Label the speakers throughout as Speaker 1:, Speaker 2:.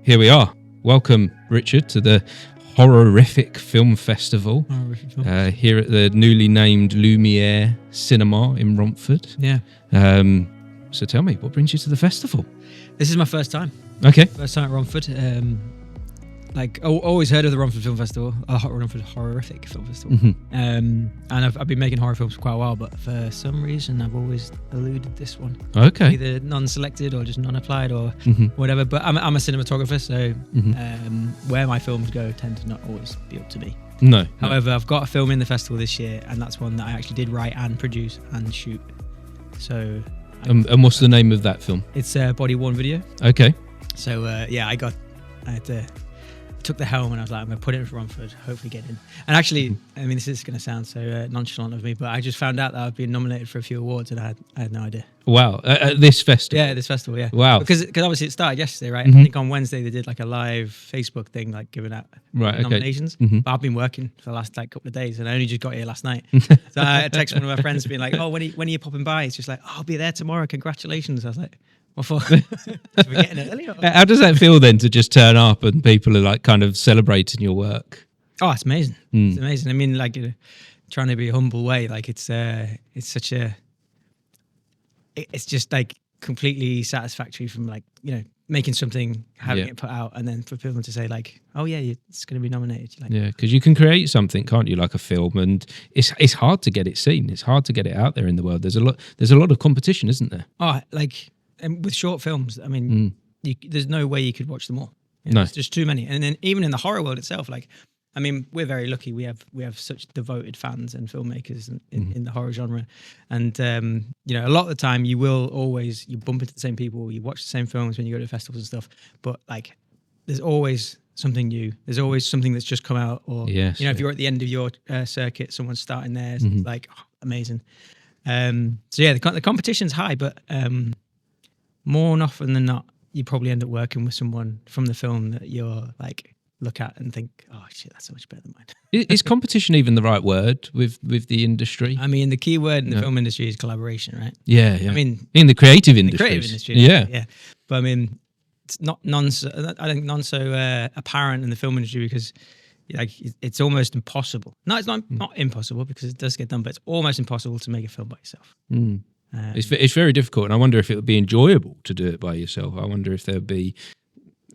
Speaker 1: Here we are. Welcome, Richard, to the Horrific Film Festival. Here at the newly named Lumiere Cinema in Romford.
Speaker 2: Yeah.
Speaker 1: So tell me, what brings you to the festival? This
Speaker 2: is my first time.
Speaker 1: Okay.
Speaker 2: First time at Romford. Always heard of the Romford Film Festival, Romford Horrific Film Festival.
Speaker 1: Mm-hmm.
Speaker 2: And I've been making horror films for quite a while, but for some reason I've always eluded this one.
Speaker 1: Okay.
Speaker 2: Either non-selected or just non-applied or
Speaker 1: mm-hmm.
Speaker 2: whatever. But I'm a cinematographer, so where my films go tend to not always be up to me.
Speaker 1: No.
Speaker 2: However, I've got a film in the festival this year, and that's one that I actually did write and produce and shoot. So.
Speaker 1: And what's the name of that film?
Speaker 2: It's Body Worn Video.
Speaker 1: Okay.
Speaker 2: So I took the helm and I was like, I'm going to put it in Romford, hopefully get in. And actually, I mean, this is going to sound so nonchalant of me, but I just found out that I've been nominated for a few awards and I had no idea.
Speaker 1: Wow. At this festival?
Speaker 2: Yeah, this festival, yeah.
Speaker 1: Wow.
Speaker 2: Because obviously it started yesterday, right?
Speaker 1: Mm-hmm.
Speaker 2: I think on Wednesday they did like a live Facebook thing, like giving out nominations.
Speaker 1: Mm-hmm.
Speaker 2: But I've been working for the last couple of days and I only just got here last night. So I texted one of my friends being like, oh, when are you popping by? It's just like, oh, I'll be there tomorrow. Congratulations. I was like, what for? We're getting it early.
Speaker 1: How does that feel then to just turn up and people are like kind of celebrating your work?
Speaker 2: Oh, it's amazing. It's amazing. I mean, like, trying to be a humble way, like it's just like completely satisfactory from like, making something, having it put out, and then for people to say like, oh yeah, it's going to be nominated. Like,
Speaker 1: yeah, because you can create something, can't you, like a film, and it's hard to get it seen. It's hard to get it out there in the world. There's a lot of competition, isn't there?
Speaker 2: Oh, like, and with short films, I mean, there's no way you could watch them all.
Speaker 1: No,
Speaker 2: there's just too many. And then even in the horror world itself, like, I mean, we're very lucky. We have such devoted fans and filmmakers in the horror genre, and a lot of the time you bump into the same people, you watch the same films when you go to festivals and stuff. But like, there's always something new. There's always something that's just come out, or if you're at the end of your circuit, someone's starting theirs. It's like amazing. So yeah, the competition's high, but more often than not, you probably end up working with someone from the film that you're like, look at and think, oh shit, that's so much better than mine.
Speaker 1: Is competition even the right word with the industry?
Speaker 2: I mean, the key word in the film industry is collaboration, right?
Speaker 1: Yeah.
Speaker 2: I mean,
Speaker 1: in the creative industry.
Speaker 2: Yeah. But I mean, it's not I think non so apparent in the film industry because like it's almost impossible. No, it's not impossible because it does get done, but it's almost impossible to make a film by yourself.
Speaker 1: It's very difficult, and I wonder if it would be enjoyable to do it by yourself. I wonder if there would be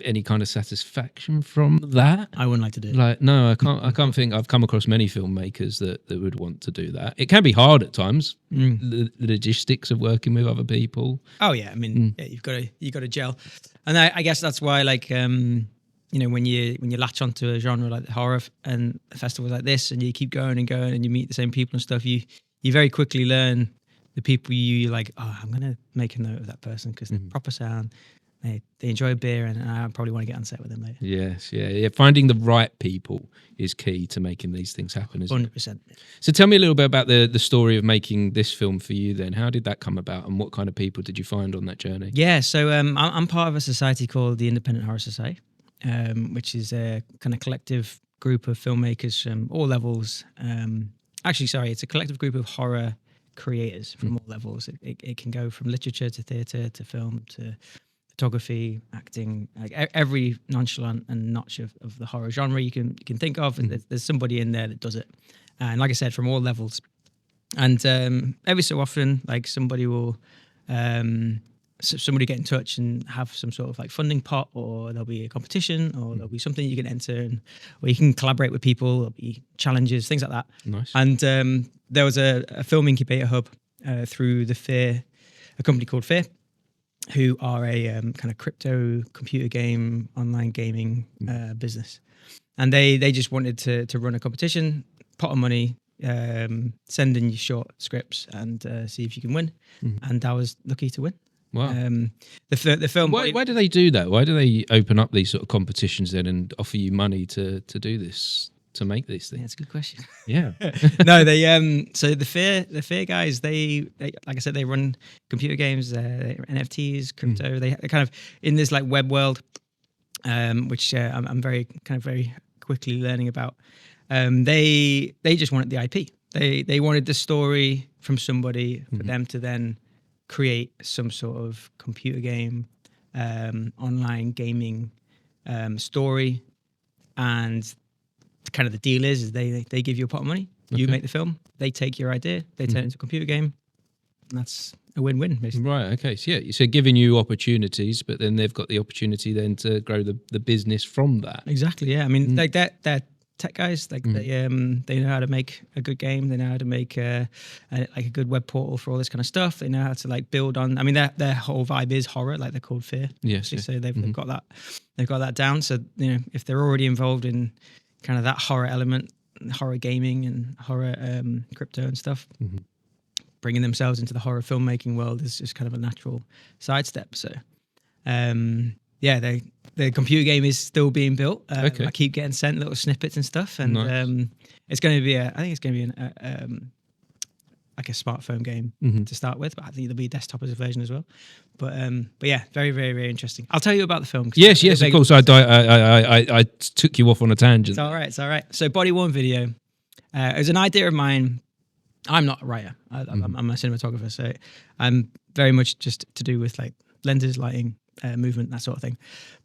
Speaker 1: any kind of satisfaction from that.
Speaker 2: I wouldn't like to do it.
Speaker 1: Like, no, I can't think I've come across many filmmakers that would want to do that. It can be hard at times, the logistics of working with other people.
Speaker 2: Oh yeah, I mean, you've got to gel, and I guess that's why, like, when you latch onto a genre like horror and festivals like this, and you keep going and going, and you meet the same people and stuff, you very quickly learn the people you like. Oh, I'm gonna make a note of that person because they're proper sound. They enjoy a beer, and I probably want to get on set with them later.
Speaker 1: Yes, yeah. Finding the right people is key to making these things happen, isn't
Speaker 2: 100%.
Speaker 1: it? So tell me a little bit about the story of making this film for you then. How did that come about, and what kind of people did you find on that journey? Yeah,
Speaker 2: so I'm part of a society called the Independent Horror Society, which is a kind of collective group of filmmakers from all levels. It's a collective group of horror creators from all levels. It can go from literature to theatre to film to photography, acting, like every nonchalant and notch of the horror genre you can think of. There's somebody in there that does it, and like I said, from all levels. And every so often, like somebody will somebody get in touch and have some sort of like funding pot, or there'll be a competition, or there'll be something you can enter, or you can collaborate with people. There'll be challenges, things like that.
Speaker 1: Nice.
Speaker 2: And there was a film incubator hub through a company called Fear, who are a kind of crypto computer game, online gaming business. And they just wanted to run a competition, pot of money, send in your short scripts and see if you can win. And I was lucky to win.
Speaker 1: Wow.
Speaker 2: The film...
Speaker 1: Why do they do that? Why do they open up these sort of competitions then and offer you money to do this, to make these things?
Speaker 2: Yeah, that's a good question.
Speaker 1: Yeah.
Speaker 2: No, they so the Fear guys, they like I said, they run computer games, NFTs, crypto. They're kind of in this like web world, which I'm very quickly learning about. They just wanted the IP. They wanted the story from somebody for them to then create some sort of computer game, online gaming story, and kind of the deal is they give you a pot of money, you make the film, they take your idea, they turn it into a computer game, and that's a win-win, basically.
Speaker 1: Right. Okay. So yeah, so giving you opportunities, but then they've got the opportunity then to grow the business from that.
Speaker 2: Exactly. Yeah. I mean, like they're tech guys. Like they know how to make a good game. They know how to make like a good web portal for all this kind of stuff. They know how to like build on. I mean, their whole vibe is horror. Like they're called Fear.
Speaker 1: Yes.
Speaker 2: So they've got that. They've got that down. So if they're already involved in kind of that horror element, horror gaming and horror crypto and stuff. Bringing themselves into the horror filmmaking world is just kind of a natural sidestep. So, the computer game is still being built. I keep getting sent little snippets and stuff, and it's going to be I think it's going to be like a smartphone game to start with, but I think there'll be a desktop as a version as well. But yeah, very, very, very interesting. I'll tell you about the film.
Speaker 1: Yes, of course. I took you off on a tangent.
Speaker 2: It's all right. So, body worn video. It was an idea of mine. I'm not a writer. I'm a cinematographer, so I'm very much just to do with like lenses, lighting, movement, that sort of thing.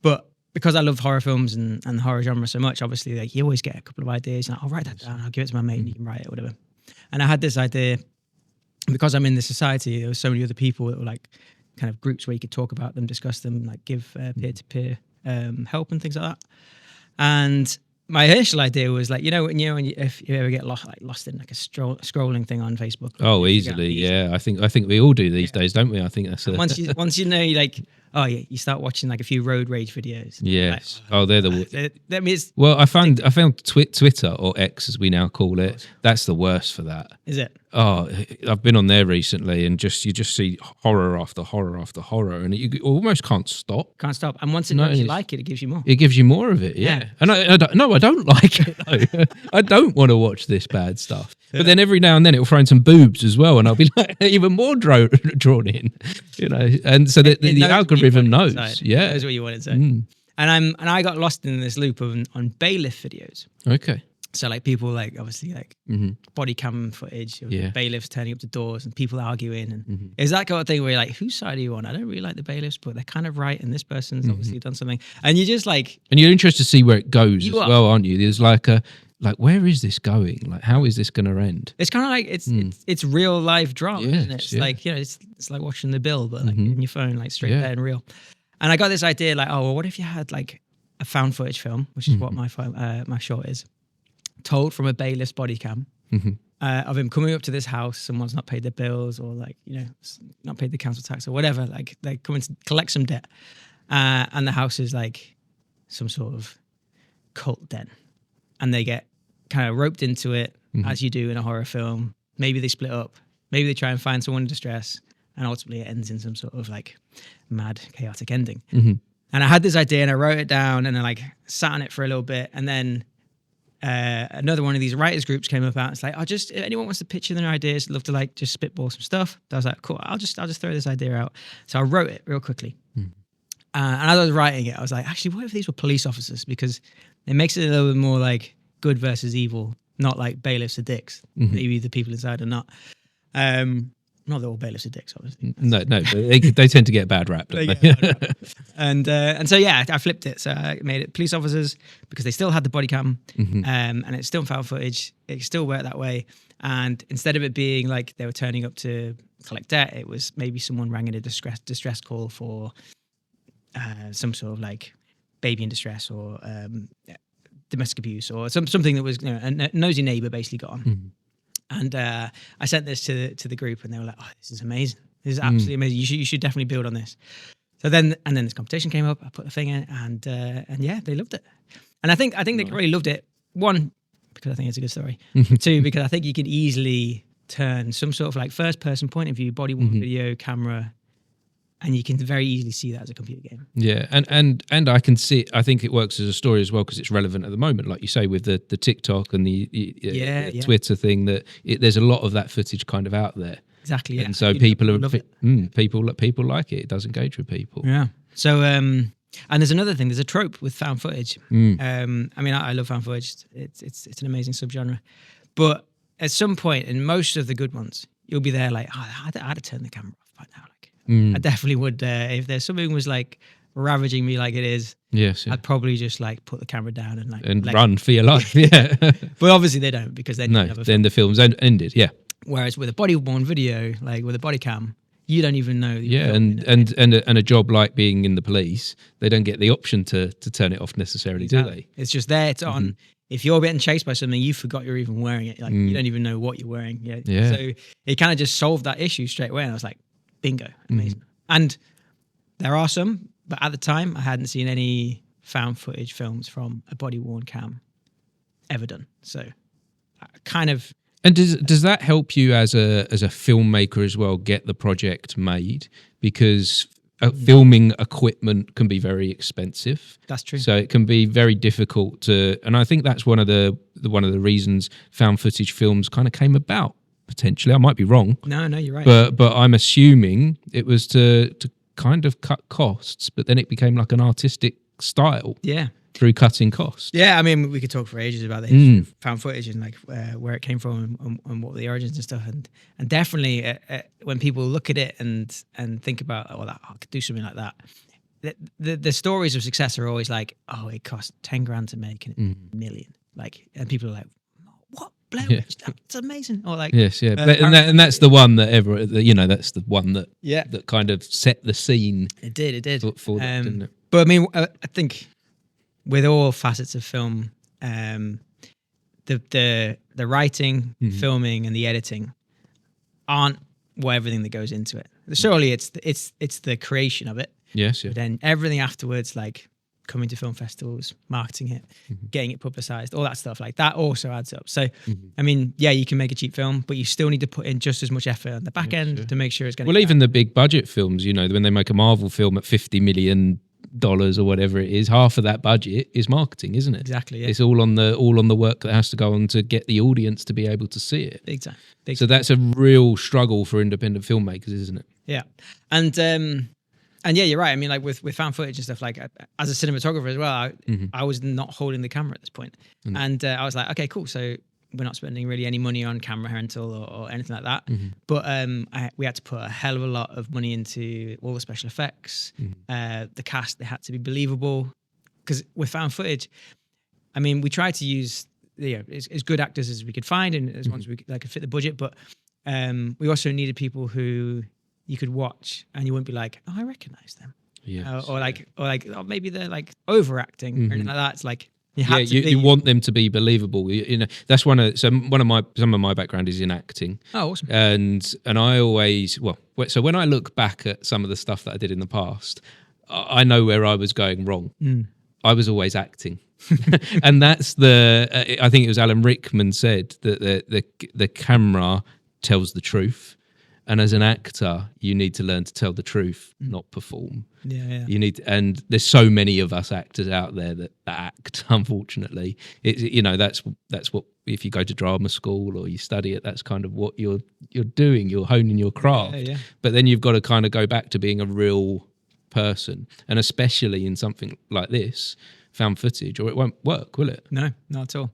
Speaker 2: But because I love horror films and the horror genre so much, obviously, like you always get a couple of ideas. And I'll write that down. I'll give it to my mate, and he can write it, whatever. And I had this idea because I'm in this society. There were so many other people that were like kind of groups where you could talk about them, discuss them, like give peer-to-peer help and things like that. And my initial idea was like, if you ever get lost in like a scrolling thing on Facebook.
Speaker 1: Oh, easily, yeah. I think we all do these days, don't we? I think that's
Speaker 2: once you know, like, oh yeah, you start watching like a few road rage videos.
Speaker 1: Yes. Like, they're the.
Speaker 2: That means.
Speaker 1: Well, I found Twitter, or X as we now call it. That's the worst for that.
Speaker 2: Is it?
Speaker 1: Oh, I've been on there recently, and you just see horror after horror after horror, and you almost can't stop.
Speaker 2: Can't stop. And once it knows you like it, it gives you more.
Speaker 1: It gives you more of it, yeah. And I don't like it though. I don't want to watch this bad stuff. But then every now and then it'll throw in some boobs as well, and I'll be like even more drawn in, And so the algorithm knows, yeah,
Speaker 2: knows what you want to say. And I got lost in this loop on bailiff videos.
Speaker 1: Okay.
Speaker 2: So like people like obviously like body cam footage of bailiffs turning up to doors and people arguing, and it's that kind of thing where you're like, whose side are you on? I don't really like the bailiffs, but they're kind of right, and this person's obviously done something, and you just like,
Speaker 1: and you're interested to see where it goes well, aren't you? There's like where is this going? Like, how is this going to end?
Speaker 2: It's kind of like it's real life drama, isn't it? It's like it's like watching The Bill, but like in your phone, like straight there and real. And I got this idea like, oh well, what if you had like a found footage film, which is what my short is, told from a bailiff's body cam of him coming up to this house. Someone's not paid their bills, or like not paid the council tax or whatever. Like they're coming to collect some debt, and the house is like some sort of cult den, and they get kind of roped into it as you do in a horror film. Maybe they split up. Maybe they try and find someone in distress, and ultimately it ends in some sort of like mad, chaotic ending. And I had this idea, and I wrote it down, and I like sat on it for a little bit, and then. Another one of these writers groups came about. It's like, if anyone wants to pitch in their ideas, I'd love to like just spitball some stuff. I was like, cool, I'll just throw this idea out. So I wrote it real quickly. And as I was writing it, I was like, actually, what if these were police officers? Because it makes it a little bit more like good versus evil, not like bailiffs are dicks. Maybe the people inside are not. Not that all bailiffs are dicks, obviously.
Speaker 1: No, but they tend to get bad rap, don't they?
Speaker 2: And so I flipped it. So I made it police officers because they still had the body cam, and it's still found footage. It still worked that way. And instead of it being like they were turning up to collect debt, it was maybe someone rang in a distress call for some sort of like baby in distress or domestic abuse or something that was a nosy neighbor basically got on. And I sent this to the group, and they were like, "Oh, this is amazing! This is absolutely amazing! You should definitely build on this." So then this competition came up. I put the thing in, and yeah, they loved it. And I think they really loved it. One, because I think it's a good story. Two, because I think you could easily turn some sort of like first person point of view, body worn video camera, and you can very easily see that as a computer game.
Speaker 1: Yeah, and I can see. I think it works as a story as well because it's relevant at the moment, like you say, with the TikTok and the Twitter thing. That there's a lot of that footage kind of out there.
Speaker 2: Exactly. Yeah.
Speaker 1: And so people like it. It does engage with people.
Speaker 2: Yeah. So and there's another thing. There's a trope with found footage. I mean, I love found footage. It's an amazing subgenre, but at some point in most of the good ones, you'll be there like, I'd have turned the camera off by now. I definitely would. If there's something was like ravaging me like it is,
Speaker 1: Yes. Yeah.
Speaker 2: I'd probably just like put the camera down and like
Speaker 1: And run for your life. Yeah.
Speaker 2: But obviously they don't, because then
Speaker 1: No, then the film's ended. Yeah.
Speaker 2: Whereas with a body-worn video, like with a body cam, you don't even know. That you're
Speaker 1: Yeah,
Speaker 2: filming it.
Speaker 1: and a job like being in the police, they don't get the option to turn it off necessarily, do they?
Speaker 2: It's just there. It's on. If you're getting chased by something, you forgot you're even wearing it. Like you don't even know what you're wearing.
Speaker 1: Yeah.
Speaker 2: So it kind of just solved that issue straight away. And I was like, bingo, amazing. And there are some, but at the time I hadn't seen any found footage films from a body-worn cam ever done. So I kind of.
Speaker 1: And does that help you as a filmmaker as well get the project made? Because filming equipment can be very expensive.
Speaker 2: That's true.
Speaker 1: So it can be very difficult to, and I think that's one of the reasons found footage films kind of came about. Potentially, I might be wrong.
Speaker 2: No, you're right.
Speaker 1: But I'm assuming it was to kind of cut costs, but then it became like an artistic style.
Speaker 2: Yeah.
Speaker 1: Through cutting costs.
Speaker 2: Yeah, I mean, we could talk for ages about the history of found footage and like where it came from and what were the origins and stuff. And definitely when people look at it and think about, oh, I could do something like that, the stories of success are always like, oh, it cost 10 grand to make and $1 million. Like, and people are like, what? Blair Witch? That's amazing. Or like,
Speaker 1: yes, yeah. And that's the one that that's the one that that kind of set the scene.
Speaker 2: It did.
Speaker 1: For that, didn't it?
Speaker 2: But I mean, I think with all facets of film, the writing, filming, and the editing aren't everything that goes into it. Surely it's the creation of it.
Speaker 1: Yes, yeah.
Speaker 2: But then everything afterwards, like coming to film festivals, marketing it, getting it publicized, all that stuff, like that also adds up. So, I mean, yeah, you can make a cheap film, but you still need to put in just as much effort on the back end to make sure it's going to.
Speaker 1: Well, even the big budget films, when they make a Marvel film at $50 million or whatever it is, half of that budget is marketing, isn't it?
Speaker 2: Exactly. Yeah.
Speaker 1: It's all on the work that has to go on to get the audience to be able to see it.
Speaker 2: Big time.
Speaker 1: So that's a real struggle for independent filmmakers, isn't it?
Speaker 2: Yeah, and yeah, you're right. I mean, like with found footage and stuff, like as a cinematographer as well, I was not holding the camera at this point. And I was like, okay, cool. So we're not spending really any money on camera rental or anything like that. But we had to put a hell of a lot of money into all the special effects. The cast, they had to be believable. Because with found footage, I mean, we tried to use as good actors as we could find and as ones we could fit the budget. But we also needed people who you could watch and you wouldn't be like, oh, I recognize them.
Speaker 1: Yeah.
Speaker 2: Or maybe they're like overacting or anything like that. It's like,
Speaker 1: you want them to be believable. That's some of my background is in acting.
Speaker 2: Oh, awesome.
Speaker 1: And I always, so when I look back at some of the stuff that I did in the past, I know where I was going wrong. I was always acting. And that's I think it was Alan Rickman said that the camera tells the truth. And as an actor, you need to learn to tell the truth, not perform.
Speaker 2: Yeah.
Speaker 1: You need, and there's so many of us actors out there that act. Unfortunately, that's what, if you go to drama school or you study it, that's kind of what you're doing. You're honing your craft.
Speaker 2: Yeah.
Speaker 1: But then you've got to kind of go back to being a real person, and especially in something like this, found footage, or it won't work, will it?
Speaker 2: No, not at all.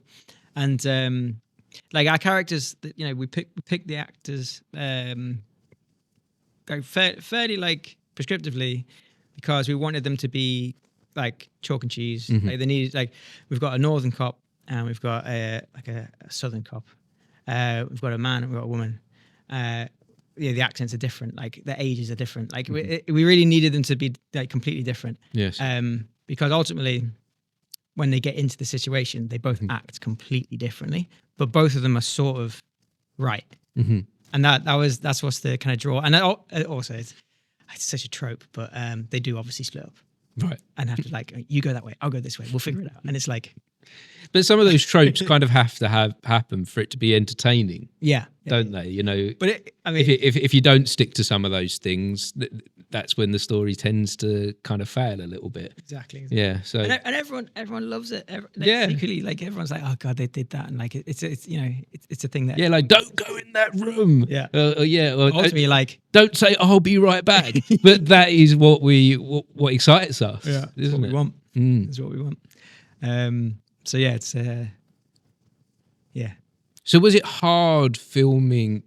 Speaker 2: And like our characters, we pick the actors fairly like prescriptively because we wanted them to be like chalk and cheese. Like they needed, like we've got a northern cop and we've got a southern cop. We've got a man and we've got a woman. The accents are different. Like the ages are different. Like we really needed them to be like completely different.
Speaker 1: Yes.
Speaker 2: Because ultimately, when they get into the situation, they both act completely differently, but both of them are sort of right. And that's what's the kind of draw. And also, it's such a trope, but they do obviously split up,
Speaker 1: right? And
Speaker 2: have to like, you go that way, I'll go this way, we'll figure it out. And it's like,
Speaker 1: but some of those tropes kind of have to happen for it to be entertaining.
Speaker 2: Yeah.
Speaker 1: Don't they?
Speaker 2: But I mean,
Speaker 1: if you don't stick to some of those things, that's when the story tends to kind of fail a little bit.
Speaker 2: Exactly.
Speaker 1: Yeah. So
Speaker 2: and everyone loves it. Secretly, like everyone's like, oh god, they did that, and like it's a thing that
Speaker 1: like don't go in that room.
Speaker 2: Yeah.
Speaker 1: Or
Speaker 2: ultimately, like
Speaker 1: don't say I'll be right back. But that is what excites us.
Speaker 2: Yeah.
Speaker 1: Isn't
Speaker 2: what
Speaker 1: it?
Speaker 2: we want. That's what we want. So yeah, it's
Speaker 1: So was it hard filming?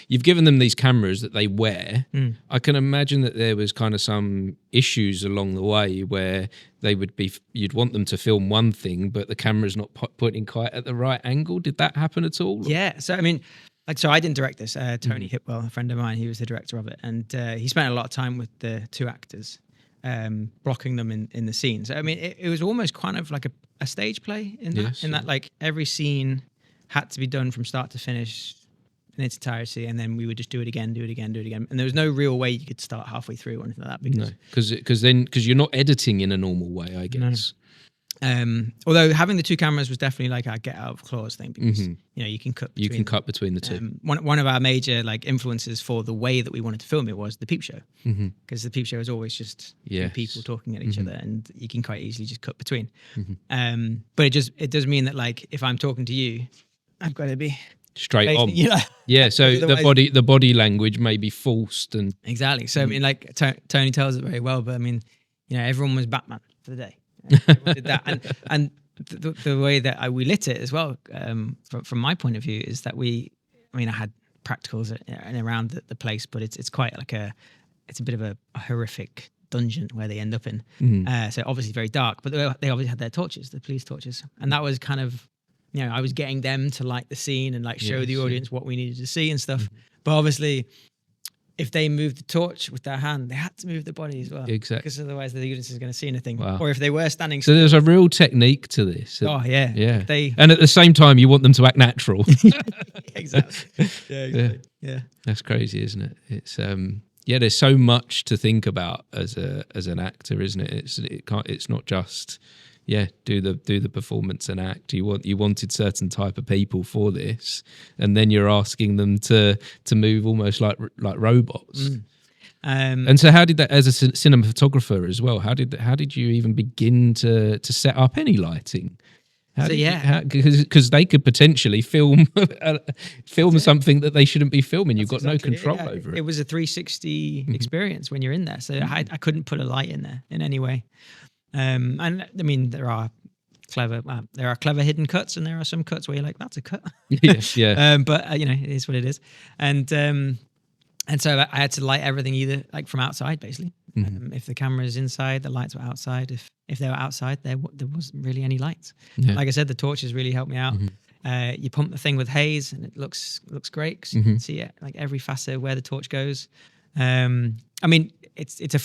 Speaker 1: You've given them these cameras that they wear. I can imagine that there was kind of some issues along the way where they would be, you'd want them to film one thing, but the camera's not pointing quite at the right angle. Did that happen at all?
Speaker 2: Yeah. So, I mean, so I didn't direct this. Tony Hipwell, a friend of mine, he was the director of it. And he spent a lot of time with the two actors, blocking them in the scene. So, I mean, it was almost kind of like a stage play in that like every scene had to be done from start to finish in its entirety, and then we would just do it again. And there was no real way you could start halfway through or anything like that.
Speaker 1: Because you're not editing in a normal way, I guess.
Speaker 2: No. Although having the two cameras was definitely like our get out of clause thing, because you can cut between
Speaker 1: between the two.
Speaker 2: One of our major like influences for the way that we wanted to film it was the Peep Show, because the Peep Show is always just two people talking at each other, and you can quite easily just cut between. But it does mean that like if I'm talking to you, I've got to be
Speaker 1: straight on. Yeah. So the body language may be forced and
Speaker 2: exactly. So I mean, like Tony tells it very well. But I mean, everyone was Batman for the day. Everyone did that, and the way that we lit it as well, from my point of view, is that I had practicals and around the place, but it's quite like it's a bit of a horrific dungeon where they end up in. So obviously very dark, but they obviously had their torches, the police torches, and that was kind of. I was getting them to light the scene and like show the audience what we needed to see and stuff. But obviously, if they moved the torch with their hand, they had to move the body as well.
Speaker 1: Exactly.
Speaker 2: Because otherwise the audience is going to see anything.
Speaker 1: Wow.
Speaker 2: Or if they were standing
Speaker 1: still. So there's a real technique to this.
Speaker 2: Oh, yeah.
Speaker 1: Yeah. And at the same time, you want them to act natural.
Speaker 2: Exactly. Yeah, exactly. Yeah.
Speaker 1: That's crazy, isn't it? It's there's so much to think about as an actor, isn't it? It's not just do the performance and act. You wanted certain type of people for this, and then you're asking them to move almost like robots. And so how did that, as a cinematographer as well, how did you even begin to set up any lighting? Because they could potentially film something that they shouldn't be filming. You've got no control over it.
Speaker 2: It was a 360 experience when you're in there, so I couldn't put a light in there in any way. And I mean, there are clever hidden cuts, and there are some cuts where you're like, that's a cut. But it is what it is. And so I had to light everything either like from outside, basically. If the camera is inside, the lights were outside. If they were outside, there wasn't really any lights. Like I said, the torches really helped me out. You pump the thing with haze, and it looks great, because you can see it like every facet where the torch goes. I mean, it's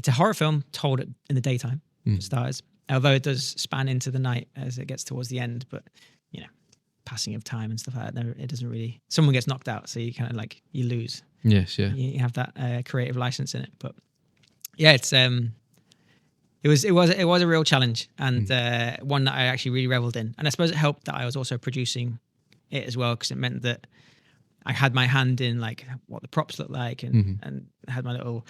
Speaker 2: a horror film told in the daytime, for starters, although it does span into the night as it gets towards the end. But, passing of time and stuff like that, it doesn't really... Someone gets knocked out, so you kind of like, you lose.
Speaker 1: Yes, yeah.
Speaker 2: You have that creative license in it. But, yeah, it was a real challenge, and one that I actually really reveled in. And I suppose it helped that I was also producing it as well, because it meant that I had my hand in like what the props looked like, and had my little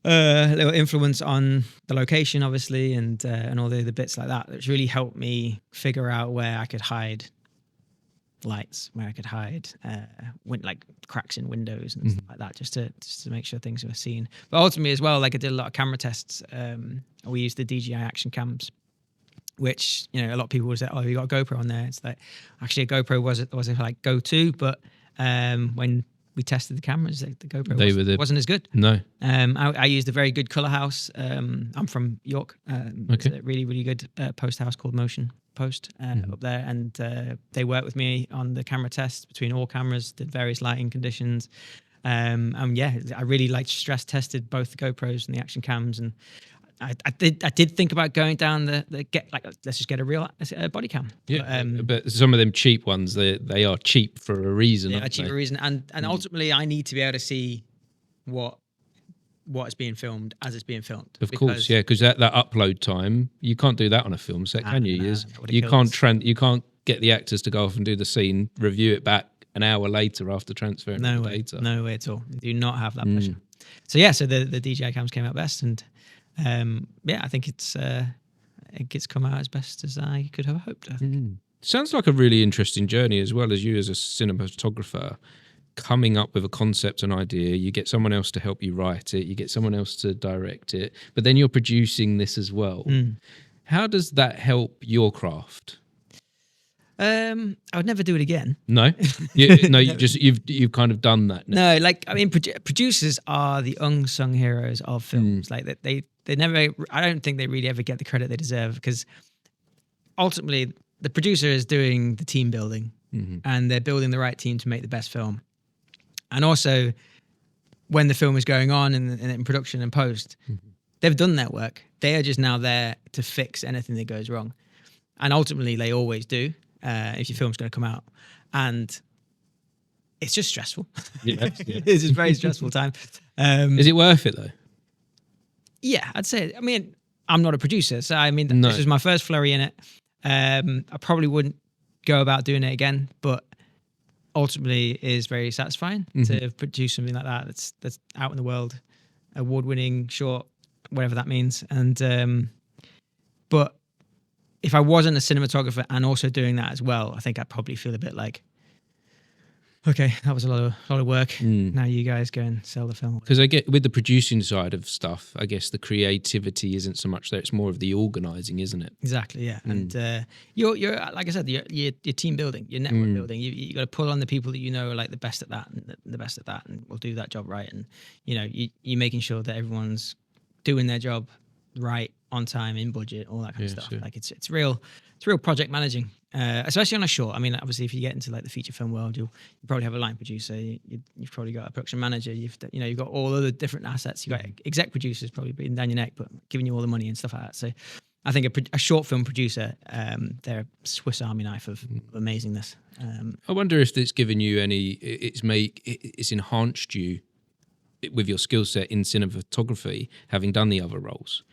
Speaker 2: influence on the location, obviously, and all the other bits like that, which really helped me figure out where I could hide lights, where I could hide like cracks in windows and stuff like that, just to make sure things were seen. But ultimately as well, like I did a lot of camera tests. We used the DJI action cams, which a lot of people would say, oh, you got a GoPro on there. It's like, actually a GoPro was like go-to, but when we tested the cameras, the GoPro wasn't as good.
Speaker 1: No.
Speaker 2: I used a very good color house. I'm from York. It's a really, really good post house called Motion Post up there. And they worked with me on the camera test between all cameras, did various lighting conditions. I really stress tested both the GoPros and the action cams. And I did think about going down let's just get a real body cam.
Speaker 1: Yeah, but some of them cheap ones, they are cheap for a reason.
Speaker 2: Yeah, cheap for a reason, and ultimately I need to be able to see what is being filmed as it's being filmed.
Speaker 1: Of course, yeah, because that upload time, you can't do that on a film set, can you? You can't get the actors to go off and do the scene, review it back an hour later after transferring the data. No way at all. You do not have that pressure. So the DJI cams came out best, and I think it's come out as best as I could have hoped. Sounds like a really interesting journey, as well as you as a cinematographer coming up with a concept and idea. You get someone else to help you write it, you get someone else to direct it, but then you're producing this as well. How does that help your craft?
Speaker 2: I would never do it again.
Speaker 1: No, you've kind of done that now.
Speaker 2: No, like I mean, producers are the unsung heroes of films. Like they never. I don't think they really ever get the credit they deserve, because ultimately the producer is doing the team building, and they're building the right team to make the best film. And also, when the film is going on in production and post, they've done their work. They are just now there to fix anything that goes wrong, and ultimately they always do. If your film's going to come out, and it's just stressful.
Speaker 1: Yeah.
Speaker 2: It's just a very stressful time.
Speaker 1: Is it worth it though?
Speaker 2: Yeah, I'd say. I mean, I'm not a producer, so I mean,
Speaker 1: No.
Speaker 2: this was my first flurry in it. I probably wouldn't go about doing it again, but ultimately, it is very satisfying to produce something like that. That's out in the world, award-winning short, whatever that means. And but if I wasn't a cinematographer and also doing that as well, I think I'd probably feel a bit like, okay, that was a lot of work. Now you guys go and sell the film.
Speaker 1: Because I get with the producing side of stuff, I guess the creativity isn't so much there; it's more of the organising, isn't it?
Speaker 2: Exactly, yeah. And you're like I said, you're team building, you're network building. You got to pull on the people that you know are like the best at that, and the best at that, and will do that job right. And you're making sure that everyone's doing their job right, on time, in budget, all that kind of stuff.
Speaker 1: Sure.
Speaker 2: Like it's real project managing, especially on a short. I mean, obviously, if you get into like the feature film world, you probably have a line producer, you've probably got a production manager, you've got all other different assets. You've got exec producers probably beating down your neck, but giving you all the money and stuff like that. So I think a short film producer, they're a Swiss Army knife of amazingness.
Speaker 1: I wonder if it's given you it's enhanced you with your skill set in cinematography, having done the other roles.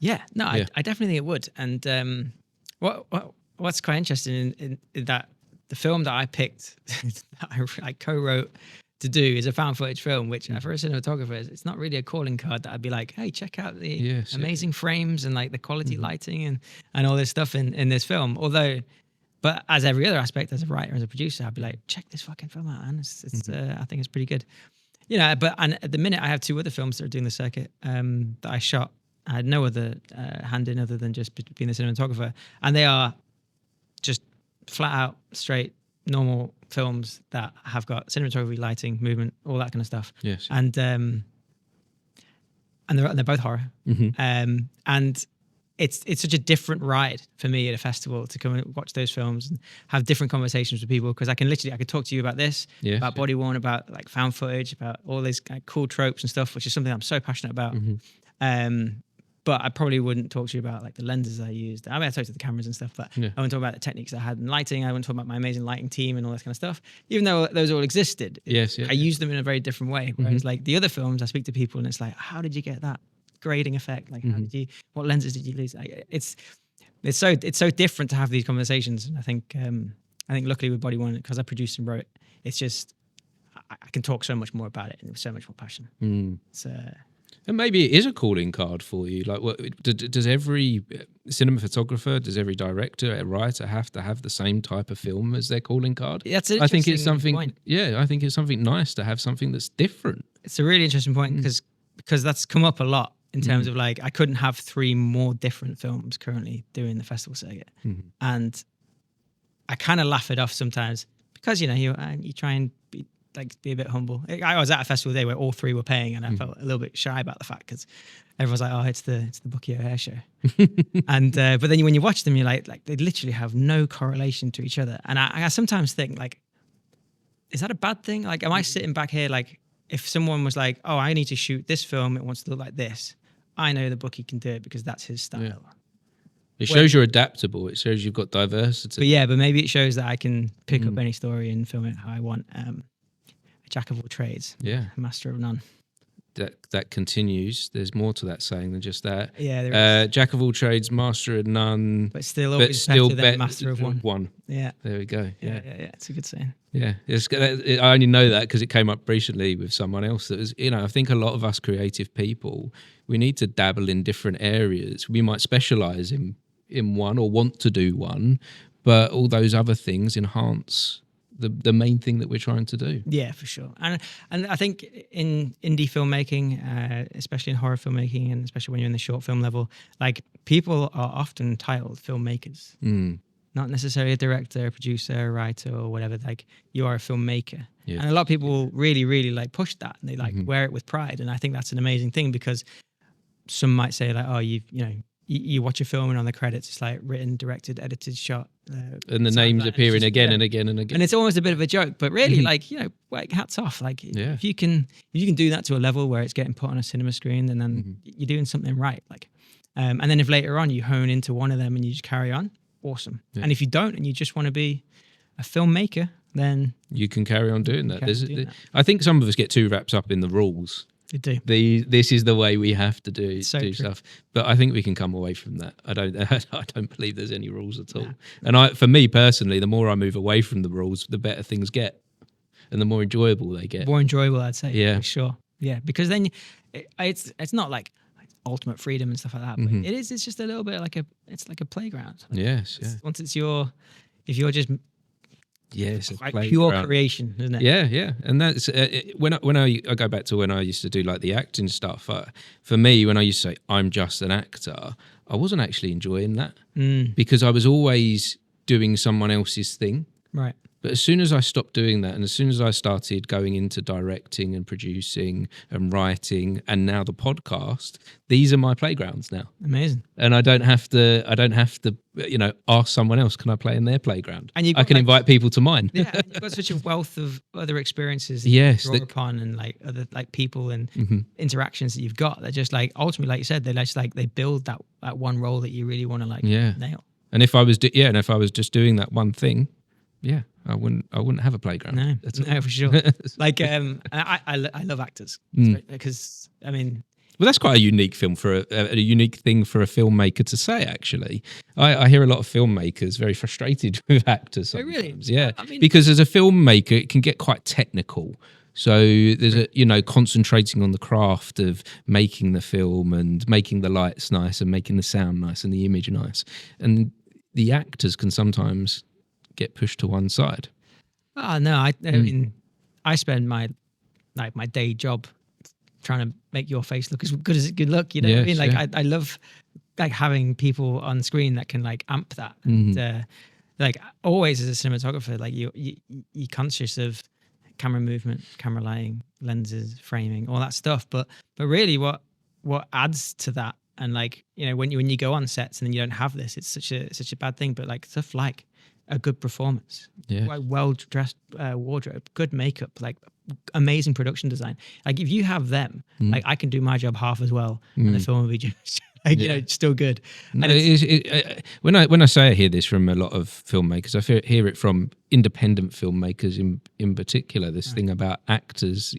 Speaker 2: Yeah, no, yeah. I definitely think it would. And what's quite interesting in that the film that I picked, that I co-wrote to do, is a found footage film, which for a cinematographer, it's not really a calling card that I'd be like, hey, check out the amazing frames and like the quality lighting and all this stuff in this film. But as every other aspect, as a writer, as a producer, I'd be like, check this fucking film out, man. I think it's pretty good. But at the minute, I have two other films that are doing the circuit that I shot. I had no other hand in other than just being the cinematographer. And they are just flat out, straight, normal films that have got cinematography, lighting, movement, all that kind of stuff.
Speaker 1: Yes.
Speaker 2: And they're both horror. And it's such a different ride for me at a festival to come and watch those films and have different conversations with people, because I could talk to you about this, about body worn, about like found footage, about all these like, cool tropes and stuff, which is something I'm so passionate about. But I probably wouldn't talk to you about like the lenses I used. I mean, I talked to the cameras and stuff, but I wouldn't talk about the techniques I had in lighting. I wouldn't talk about my amazing lighting team and all that kind of stuff, even though those all existed. I used them in a very different way. Whereas like the other films, I speak to people and it's like, how did you get that grading effect? Like, what lenses did you use? Like, it's so different to have these conversations. And I think luckily with Body One, because I produced and wrote, it's just, I can talk so much more about it and with so much more passion.
Speaker 1: And maybe it is a calling card for you. Like, does every cinematographer, does every director, a writer have to have the same type of film as their calling card?
Speaker 2: That's an
Speaker 1: I think it's
Speaker 2: interesting
Speaker 1: something.
Speaker 2: point.
Speaker 1: Yeah, I think it's something nice to have something that's different.
Speaker 2: It's a really interesting point because that's come up a lot in terms of like I couldn't have 3 more different films currently doing the festival circuit, and I kind of laugh it off sometimes because you try and be a bit humble. I was at a festival day where all 3 were paying, and I felt a little bit shy about the fact because everyone's like, "Oh, it's the Bucky O'Hare show," and but then when you watch them, you're like they literally have no correlation to each other, and I sometimes think like, is that a bad thing? Like, am I sitting back here like, if someone was like, "Oh, I need to shoot this film, it wants to look like this," I know the Bucky can do it because that's his style.
Speaker 1: Yeah. It shows you're adaptable. It shows you've got diversity.
Speaker 2: But maybe it shows that I can pick up any story and film it how I want. Jack of all trades, master of none.
Speaker 1: That continues. There's more to that saying than just that.
Speaker 2: Yeah, there is.
Speaker 1: Jack of all trades, master of none,
Speaker 2: but still always better than master of one. Yeah,
Speaker 1: there we go. Yeah,
Speaker 2: it's a good saying.
Speaker 1: Yeah, I only know that because it came up recently with someone else. That was, I think a lot of us creative people, we need to dabble in different areas. We might specialize in one or want to do one, but all those other things enhance the main thing that we're trying to do.
Speaker 2: Yeah, for sure. And I think in indie filmmaking, especially in horror filmmaking, and especially when you're in the short film level, like people are often titled filmmakers. not necessarily a director, a producer, a writer, or whatever. Like, you are a filmmaker.
Speaker 1: Yeah.
Speaker 2: And a lot of people really, really like push that, and they like
Speaker 1: Mm-hmm.
Speaker 2: wear it with pride. And I think that's an amazing thing, because some might say like, oh, you watch a film and on the credits it's like written, directed, edited, shot,
Speaker 1: And the
Speaker 2: sound
Speaker 1: names
Speaker 2: design. It's
Speaker 1: appearing
Speaker 2: just,
Speaker 1: again
Speaker 2: yeah.
Speaker 1: and again and again.
Speaker 2: And it's almost a bit of a joke, but really,
Speaker 1: Mhm.
Speaker 2: like, like, hats off. Like,
Speaker 1: Yeah.
Speaker 2: if you can do that to a level where it's getting put on a cinema screen, and then
Speaker 1: Mhm.
Speaker 2: you're doing something right. Like, and then if later on you hone into one of them and you just carry on, awesome.
Speaker 1: Yeah.
Speaker 2: And if you don't and you just want to be a filmmaker, then
Speaker 1: You can carry on doing that.
Speaker 2: carry on doing that.
Speaker 1: I think some of us get too wrapped up in the rules.
Speaker 2: you do.
Speaker 1: This is the way we have to do
Speaker 2: So true.
Speaker 1: stuff. But I think we can come away from that. I don't believe there's any rules at all.
Speaker 2: No.
Speaker 1: And for me personally, the more I move away from the rules, the better things get, and the more enjoyable they get.
Speaker 2: More enjoyable, I'd say.
Speaker 1: Yeah.
Speaker 2: For sure. Yeah, because then it's not like ultimate freedom and stuff like that. But
Speaker 1: Mhm.
Speaker 2: it's just a little bit like a playground. Like,
Speaker 1: Yes, yeah.
Speaker 2: Once if you're just
Speaker 1: Yes, a
Speaker 2: like pure
Speaker 1: playground.
Speaker 2: creation, isn't it?
Speaker 1: Yeah, and that's when I go back to when I used to do like the acting stuff. For me, when I used to say I'm just an actor, I wasn't actually enjoying that because I was always doing someone else's thing.
Speaker 2: Right.
Speaker 1: But as soon as I stopped doing that, and as soon as I started going into directing and producing and writing, and now the podcast, these are my playgrounds now.
Speaker 2: Amazing.
Speaker 1: And I don't have to, ask someone else, can I play in their playground?
Speaker 2: And
Speaker 1: I can invite people to mine.
Speaker 2: Yeah, and you've got such a wealth of other experiences that
Speaker 1: Yes,
Speaker 2: you draw upon, and like other like people and
Speaker 1: Mhm.
Speaker 2: interactions that you've got. They're just like, ultimately, like you said, they just like they build that one role that you really want to like
Speaker 1: Yeah.
Speaker 2: nail.
Speaker 1: And if I was, and if I was just doing that one thing, I wouldn't have a playground.
Speaker 2: No,
Speaker 1: That's all.
Speaker 2: no, for sure. Like, I love actors because I mean,
Speaker 1: Well, that's quite a unique film for a unique thing for a filmmaker to say. Actually, I hear a lot of filmmakers very frustrated with actors.
Speaker 2: Oh, really?
Speaker 1: Sometimes. Yeah,
Speaker 2: I mean-
Speaker 1: because as a filmmaker, it can get quite technical. So there's concentrating on the craft of making the film and making the lights nice and making the sound nice and the image nice, and the actors can sometimes get pushed to one side.
Speaker 2: oh no, I mean, I spend my day job trying to make your face look as good as it could look. You know what I
Speaker 1: Yes,
Speaker 2: mean? Like,
Speaker 1: yeah.
Speaker 2: I love like having people on screen that can like amp that. And, like, always as a cinematographer, like you're conscious of camera movement, camera lighting, lenses, framing, all that stuff. But really, what adds to that, and like, when you go on sets and then you don't have this, it's such a bad thing. But like stuff like a good performance,
Speaker 1: Yeah.
Speaker 2: like well-dressed wardrobe, good makeup, like amazing production design. Like, if you have them, like, I can do my job half as well, and the film will be just like, still good.
Speaker 1: No,
Speaker 2: And
Speaker 1: when I say I hear this from a lot of filmmakers, I hear it from independent filmmakers in particular. This thing about actors,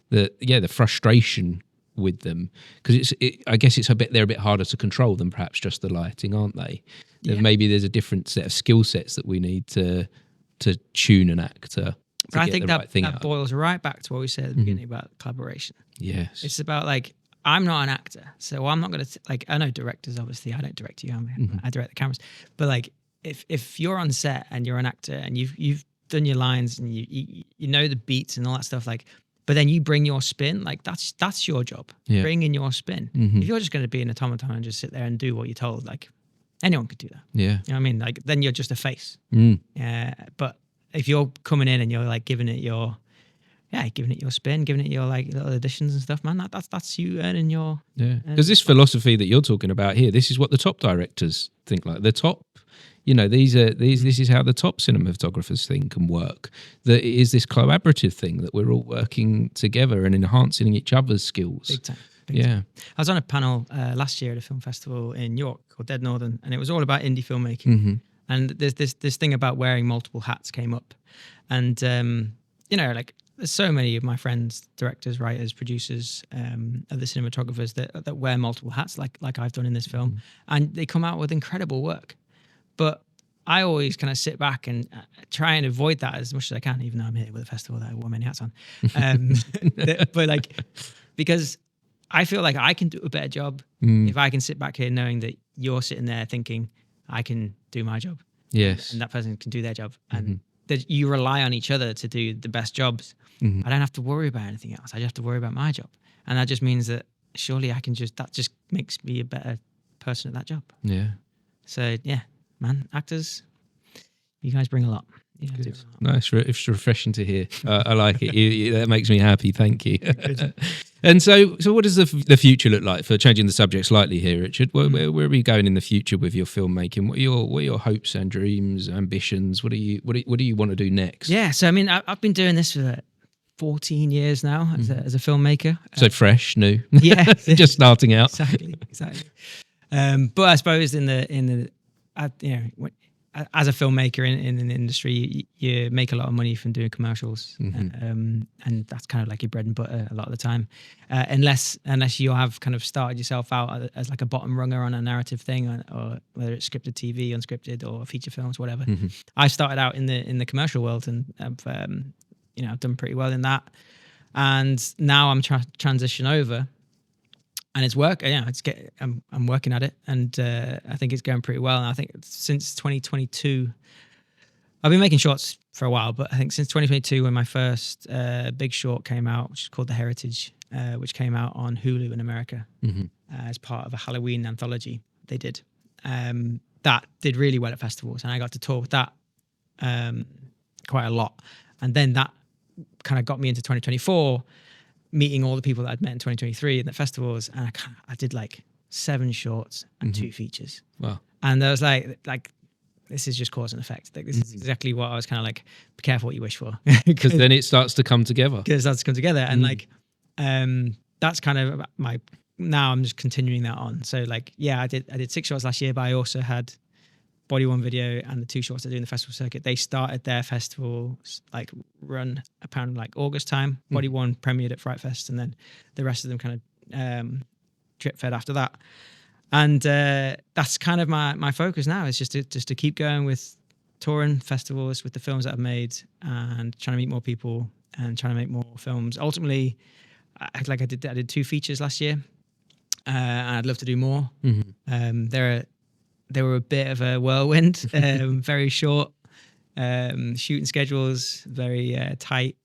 Speaker 1: the frustration with them, because I guess they're a bit harder to control than perhaps just the lighting, aren't they?
Speaker 2: Yeah.
Speaker 1: Maybe there's a different set of skill sets that we need to tune an actor.
Speaker 2: But I
Speaker 1: get
Speaker 2: think
Speaker 1: the right thing
Speaker 2: that
Speaker 1: out.
Speaker 2: boils right back to what we said at the beginning about collaboration.
Speaker 1: Yes.
Speaker 2: It's about like, I'm not an actor, so I'm not going to like, I know directors, obviously I don't direct you, I direct the cameras, but like if you're on set and you're an actor and you've done your lines and you know the beats and all that stuff, like, but then you bring your spin, like that's your job.
Speaker 1: Yeah.
Speaker 2: Bring in your spin. If you're just going to be an automaton and just sit there and do what you're told, like, anyone could do that.
Speaker 1: Yeah.
Speaker 2: You know what I mean? Like, then you're just a face. But if you're coming in and you're like giving it your spin, giving it your like little additions and stuff, man, that's you earning your.
Speaker 1: Yeah, because this philosophy that you're talking about here, this is what the top directors think. Like the top, this is how the top cinematographers think and work. That it is this collaborative thing that we're all working together and enhancing each other's skills.
Speaker 2: Big time.
Speaker 1: Yeah.
Speaker 2: I was on a panel last year at a film festival in York called Dead Northern, and it was all about indie filmmaking. And there's this thing about wearing multiple hats came up, and like, there's so many of my friends, directors, writers, producers, other cinematographers that wear multiple hats, like I've done in this film, and they come out with incredible work. But I always kind of sit back and try and avoid that as much as I can, even though I'm here with a festival that I wore many hats on. But like, because I feel like I can do a better job if I can sit back here knowing that you're sitting there thinking I can do my job.
Speaker 1: Yes.
Speaker 2: And that person can do their job. And that you rely on each other to do the best jobs. I don't have to worry about anything else. I just have to worry about my job. And that just means that surely that just makes me a better person at that job.
Speaker 1: Yeah.
Speaker 2: So yeah, man, actors, You guys bring a lot. You guys do a lot.
Speaker 1: No, it's refreshing to hear. I like it. That makes me happy. Thank you. And so what does the future look like, for changing the subject slightly here, Richard? Where are we going in the future with your filmmaking? What are your hopes and dreams, ambitions? What do you want to do next?
Speaker 2: Yeah, so I mean, I've been doing this for 14 years now as a filmmaker.
Speaker 1: So fresh, new.
Speaker 2: Yeah,
Speaker 1: just starting out.
Speaker 2: Exactly. But I suppose in the as a filmmaker in an industry, you make a lot of money from doing commercials, and that's kind of like your bread and butter a lot of the time, unless you have kind of started yourself out as like a bottom runger on a narrative thing, or whether it's scripted TV, unscripted, or feature films, whatever. I started out in the commercial world, and I've done pretty well in that, and now I'm transition over. And it's work. Yeah, I'm working at it, and I think it's going pretty well. And I think since 2022, I've been making shorts for a while, but I think since 2022, when my first big short came out, which is called The Heritage, which came out on Hulu in America as part of a Halloween anthology they did, that did really well at festivals, and I got to tour with that quite a lot. And then that kind of got me into 2024. Meeting all the people that I'd met in 2023 at the festivals, and I did like 7 shorts and 2 features.
Speaker 1: Wow!
Speaker 2: And I was like, this is just cause and effect. Like, this is exactly what I was kind of like. Be careful what you wish for,
Speaker 1: because then it starts to come together.
Speaker 2: Because it starts to come together, and like, that's kind of my. Now I'm just continuing that on. So like, yeah, I did 6 shorts last year, but I also had Body One Video and the 2 shorts I do in the festival circuit. They started their festival like run apparently like August time. Body One premiered at Fright Fest, and then the rest of them kind of drip fed after that. And that's kind of my focus now, is just to keep going with touring festivals with the films that I've made, and trying to meet more people and trying to make more films. Ultimately, I did 2 features last year, and I'd love to do more. They were a bit of a whirlwind, very short, shooting schedules, very tight,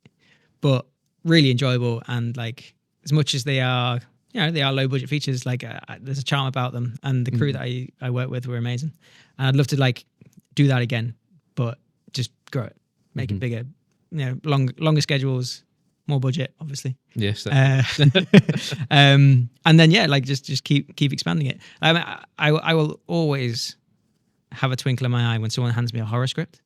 Speaker 2: but really enjoyable. And like, as much as they are, they are low budget features, like there's a charm about them, and the crew that I work with were amazing. And I'd love to like do that again, but just grow it, make it bigger, longer schedules, more budget, obviously.
Speaker 1: Yes.
Speaker 2: And then just keep expanding it. I will always have a twinkle in my eye when someone hands me a horror script,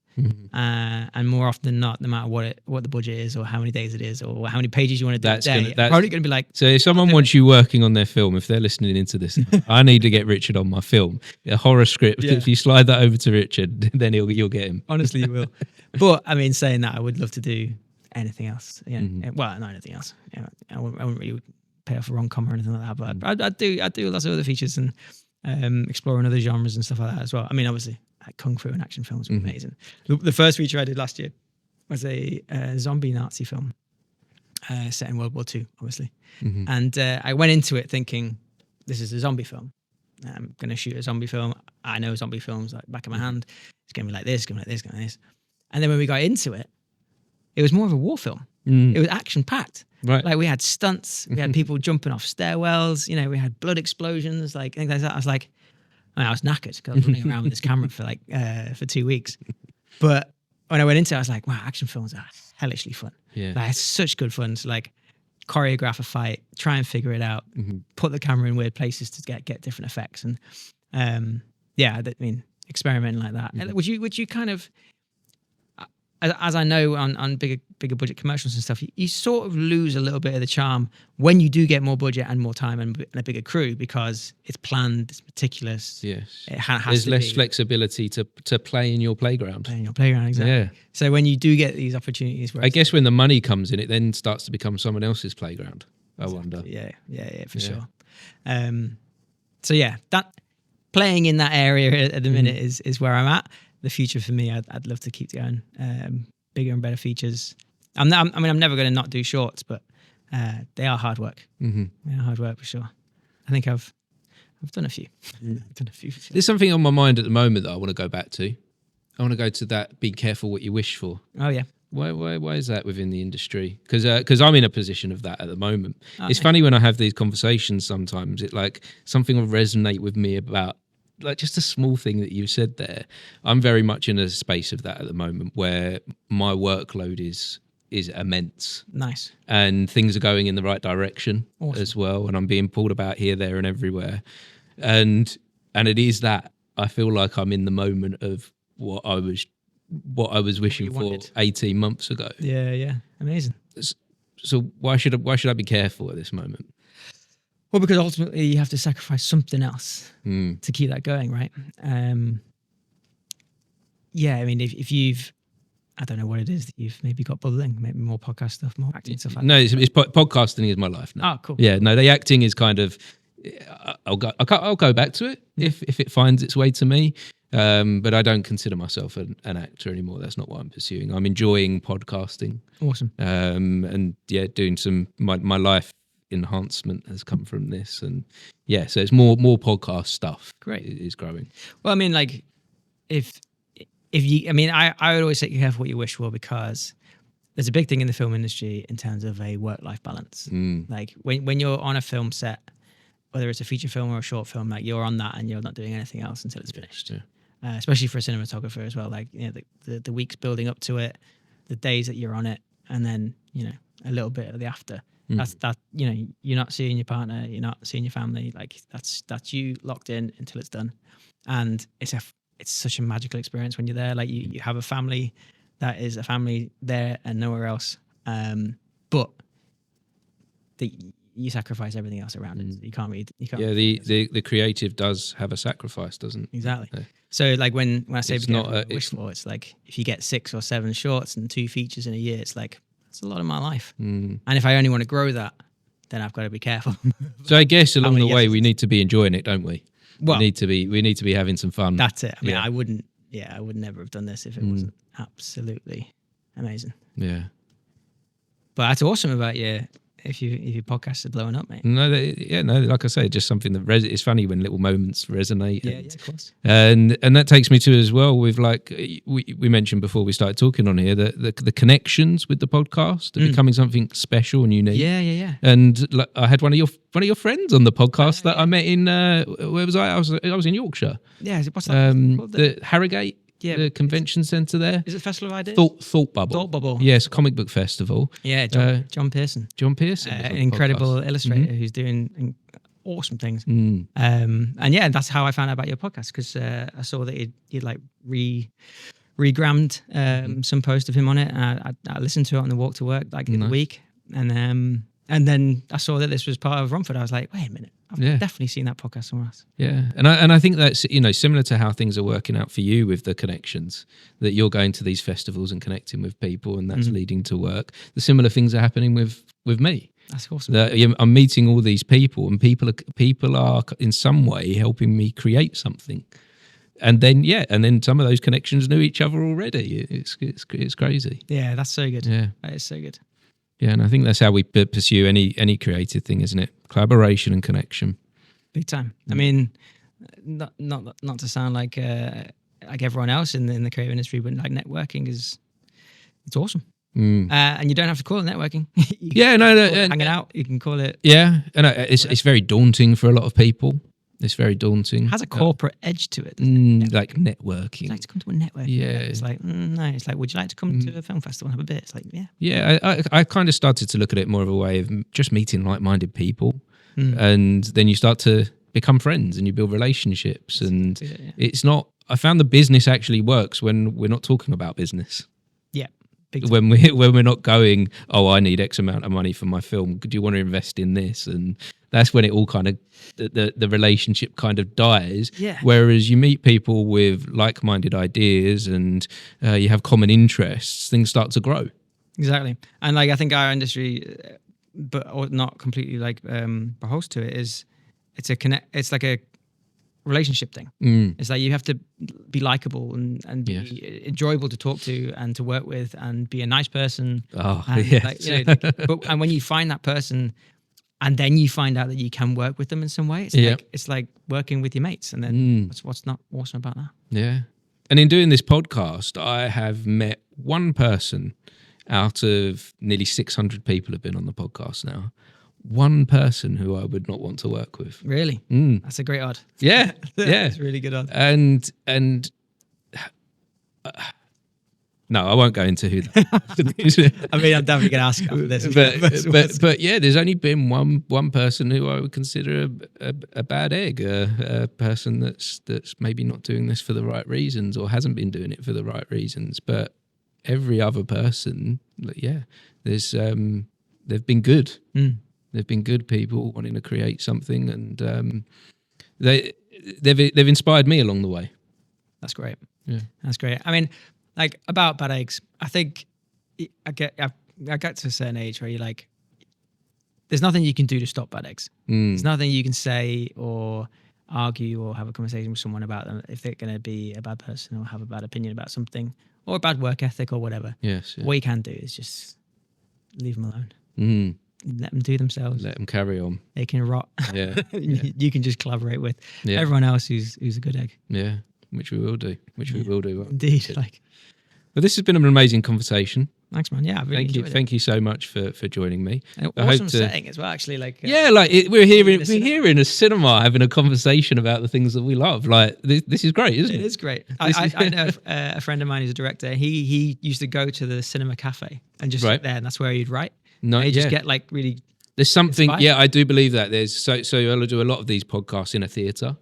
Speaker 2: and more often than not, no matter what the budget is, or how many days it is, or how many pages you want to do I'm probably going to be like.
Speaker 1: So if someone wants you working on their film, if they're listening into this, I need to get Richard on my film. A horror script. Yeah. If you slide that over to Richard, then you'll get him.
Speaker 2: Honestly, you will. But I mean, saying that, I would love to do anything else. Well, not anything else. I wouldn't really pay off a rom-com or anything like that. But I do lots of other features, and exploring other genres and stuff like that as well. I mean, obviously, like kung fu and action films were amazing. The first feature I did last year was a zombie Nazi film set in World War II, obviously. And I went into it thinking, this is a zombie film. I'm going to shoot a zombie film. I know zombie films like back of my hand. It's going to be like this, it's going to be like this, it's going to be like this. And then when we got into it, it was more of a war film. It was action-packed.
Speaker 1: Right.
Speaker 2: Like, we had stunts, we had people jumping off stairwells, we had blood explosions, like things like that. I was like, I was knackered because I was running around with this camera for 2 weeks. But when I went into it, I was like, wow, action films are hellishly fun.
Speaker 1: Yeah.
Speaker 2: Like, it's such good fun to like choreograph a fight, try and figure it out, put the camera in weird places to get different effects. And experimenting like that. Would you kind of, as I know on bigger budget commercials and stuff, you sort of lose a little bit of the charm when you do get more budget and more time and a bigger crew, because it's planned, it's meticulous.
Speaker 1: Yes,
Speaker 2: it has
Speaker 1: there's
Speaker 2: to
Speaker 1: less
Speaker 2: be.
Speaker 1: flexibility to play in your playground.
Speaker 2: Play in your playground, exactly.
Speaker 1: Yeah.
Speaker 2: So when you do get these opportunities, where
Speaker 1: I guess when the money comes in, it then starts to become someone else's playground. I wonder.
Speaker 2: Yeah, for sure. So yeah, that playing in that area at the minute is where I'm at. The future for me, I'd love to keep going, bigger and better features. I'm never going to not do shorts, but they are hard work. They are hard work for sure. I think I've done a few. I've done a few.
Speaker 1: There's something on my mind at the moment that I want to go back to. I want to go to that. Be careful what you wish for.
Speaker 2: Oh yeah.
Speaker 1: Why is that within the industry? Because I'm in a position of that at the moment. It's funny when I have these conversations. Sometimes it like something will resonate with me about like just a small thing that you said there. I'm very much in a space of that at the moment where my workload is immense.
Speaker 2: Nice.
Speaker 1: And things are going in the right direction
Speaker 2: Awesome.
Speaker 1: as well. And I'm being pulled about here, there, and everywhere. And it is that I feel like I'm in the moment of what I was wishing for
Speaker 2: wanted.
Speaker 1: 18 months ago.
Speaker 2: Yeah. Amazing.
Speaker 1: So why should I be careful at this moment?
Speaker 2: Well, because ultimately you have to sacrifice something else to keep that going, right? Yeah, I mean, if you've, I don't know what it is that you've maybe got bubbling, maybe more podcast stuff, more acting stuff like
Speaker 1: No, it's podcasting is my life now.
Speaker 2: Oh, cool.
Speaker 1: Yeah, no, the acting is kind of, I'll go back to it if it finds its way to me. But I don't consider myself an actor anymore. That's not what I'm pursuing. I'm enjoying podcasting.
Speaker 2: Awesome.
Speaker 1: And yeah, doing my life enhancement has come from this, and yeah, so it's more podcast stuff.
Speaker 2: Great.
Speaker 1: Is growing.
Speaker 2: Well, I mean, like if you, I mean, I would always say you careful what you wish for, because there's a big thing in the film industry in terms of a work-life balance. Like when you're on a film set, whether it's a feature film or a short film, like you're on that and you're not doing anything else until it's finished. Yeah. Especially for a cinematographer as well. Like, you know, the weeks building up to it, the days that you're on it, and then, you know, a little bit of the after. That's that, you know, you're not seeing your partner, you're not seeing your family. Like that's you locked in until it's done. And it's such a magical experience when you're there. Like you have a family that is a family there and nowhere else. But you sacrifice everything else around it. You can't read.
Speaker 1: Yeah, the creative does have a sacrifice, doesn't it?
Speaker 2: Exactly.
Speaker 1: Yeah.
Speaker 2: So like when I say
Speaker 1: it's not
Speaker 2: wish for, it's like if you get 6 or 7 shorts and 2 features in a year, it's like it's a lot of my life. And if I only want to grow that, then I've got to be careful.
Speaker 1: So I guess along the way we need to be enjoying it, don't we?
Speaker 2: Well,
Speaker 1: we need to be having some fun.
Speaker 2: That's it. I mean, I would never have done this if it wasn't absolutely amazing.
Speaker 1: Yeah.
Speaker 2: But that's awesome about you. If your podcast is blowing up, mate.
Speaker 1: No, like I say, just something that it's funny when little moments resonate.
Speaker 2: Yeah, of course.
Speaker 1: And that takes me to as well with like we mentioned before we started talking on here that the connections with the podcast are becoming something special and unique.
Speaker 2: Yeah.
Speaker 1: And like, I had one of your friends on the podcast that I met in where was I? I was in Yorkshire.
Speaker 2: Yeah, what's that called?
Speaker 1: The Harrogate.
Speaker 2: Yeah,
Speaker 1: the convention centre there.
Speaker 2: Is it Festival of Ideas?
Speaker 1: Thought Bubble.
Speaker 2: Thought Bubble.
Speaker 1: Yes, comic book festival.
Speaker 2: Yeah, John Pearson.
Speaker 1: John Pearson.
Speaker 2: An incredible illustrator who's doing awesome things. And yeah, that's how I found out about your podcast, because I saw that you'd like regrammed some post of him on it. And I listened to it on the walk to work in the week. And then I saw that this was part of Romford. I was like, wait a minute. I've definitely seen that podcast somewhere else. Yeah,
Speaker 1: and I think that's, you know, similar to how things are working out for you with the connections, that you're going to these festivals and connecting with people, and that's leading to work. The similar things are happening with me.
Speaker 2: That's awesome.
Speaker 1: I'm meeting all these people, and people are in some way helping me create something. And then some of those connections knew each other already. It's crazy.
Speaker 2: Yeah, that's so good.
Speaker 1: Yeah,
Speaker 2: that is so good.
Speaker 1: Yeah, and I think that's how we pursue any creative thing, isn't it? Collaboration and connection. Big time.
Speaker 2: I mean, not to sound like everyone else in the creative industry, but like networking it's awesome. And you don't have to call it networking. Hanging out, you can call it.
Speaker 1: Yeah, and it's very daunting for a lot of people. It's very daunting.
Speaker 2: It has a corporate edge to it.
Speaker 1: Like networking.
Speaker 2: Would you like to come to a networking?
Speaker 1: Yeah.
Speaker 2: It's like, no. It's like, would you like to come to a film festival and have a beer? It's like, yeah.
Speaker 1: Yeah, I kind of started to look at it more of a way of just meeting like-minded people. And then you start to become friends and you build relationships. And it's not... I found the business actually works when we're not talking about business.
Speaker 2: Yeah.
Speaker 1: When we're not going, oh, I need X amount of money for my film. Do you want to invest in this? And that's when it all kind of the relationship kind of dies.
Speaker 2: Yeah.
Speaker 1: Whereas you meet people with like-minded ideas and you have common interests, things start to grow. Exactly.
Speaker 2: And like I think our industry, but not completely like beholds to it, is it's like a relationship thing. It's like you have to be likable and be enjoyable to talk to and to work with and be a nice person.
Speaker 1: Oh,
Speaker 2: and
Speaker 1: yes.
Speaker 2: And when you find that person and then you find out that you can work with them in some way, it's like working with your mates. And then what's not awesome about that?
Speaker 1: Yeah. And in doing this podcast, I have met one person out of nearly 600 people have been on the podcast now. one person who I would not want to work with.
Speaker 2: Really? That's a great odd.
Speaker 1: Yeah, yeah,
Speaker 2: It's really good odd.
Speaker 1: and no, I won't go into who that is.
Speaker 2: I mean, I'm definitely going to ask after this.
Speaker 1: But yeah, there's only been one person who I would consider a bad egg, a person that's maybe not doing this for the right reasons or hasn't been doing it for the right reasons. But every other person, yeah, there's they've been good. They've been good people wanting to create something, and they've inspired me along the way.
Speaker 2: That's great.
Speaker 1: Yeah,
Speaker 2: that's great. I mean, like about bad eggs, I think I get to a certain age where you're like, there's nothing you can do to stop bad eggs. There's nothing you can say or argue or have a conversation with someone about them if they're going to be a bad person or have a bad opinion about something or a bad work ethic or whatever.
Speaker 1: Yes. Yeah.
Speaker 2: What you can do is just leave them alone. Let them do themselves.
Speaker 1: Let them carry on.
Speaker 2: They can rot.
Speaker 1: Yeah.
Speaker 2: You can just collaborate with
Speaker 1: Yeah.
Speaker 2: everyone else who's a good egg.
Speaker 1: Yeah, which we will do. We will do.
Speaker 2: Indeed.
Speaker 1: But this has been an amazing conversation.
Speaker 2: Thanks, man. Yeah, I really enjoyed it.
Speaker 1: Thank you so much for joining me.
Speaker 2: Awesome setting as well, actually.
Speaker 1: We're here in a cinema having a conversation about the things that we love. Like this is great, isn't it?
Speaker 2: It is great. I know a friend of mine who's a director. He used to go to the cinema cafe and just sit there, and that's where he'd write. No, he'd just get really. There's
Speaker 1: something.
Speaker 2: inspired.
Speaker 1: Yeah, I do believe that. There's so I'll do a lot of these podcasts in a theatre,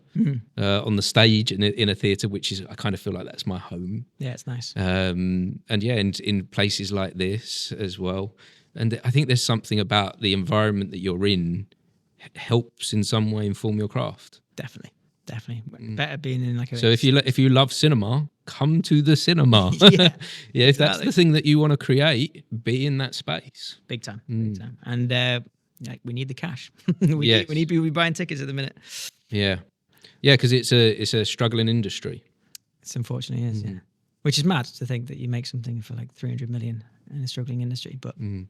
Speaker 1: on the stage in a theatre, which is I kind of feel like that's my home.
Speaker 2: Yeah, it's nice.
Speaker 1: And yeah, in places like this as well. And I think there's something about the environment that you're in helps in some way inform your craft.
Speaker 2: Definitely. Better being in
Speaker 1: So if you love cinema, come to the cinema. Yeah, if that's the thing that you want to create, be in that space.
Speaker 2: Big time. And we need the cash. we need people buying tickets at the minute.
Speaker 1: Yeah, because it's a struggling industry.
Speaker 2: It's unfortunately is, yeah. Which is mad to think that you make something for like 300 million in a struggling industry, but it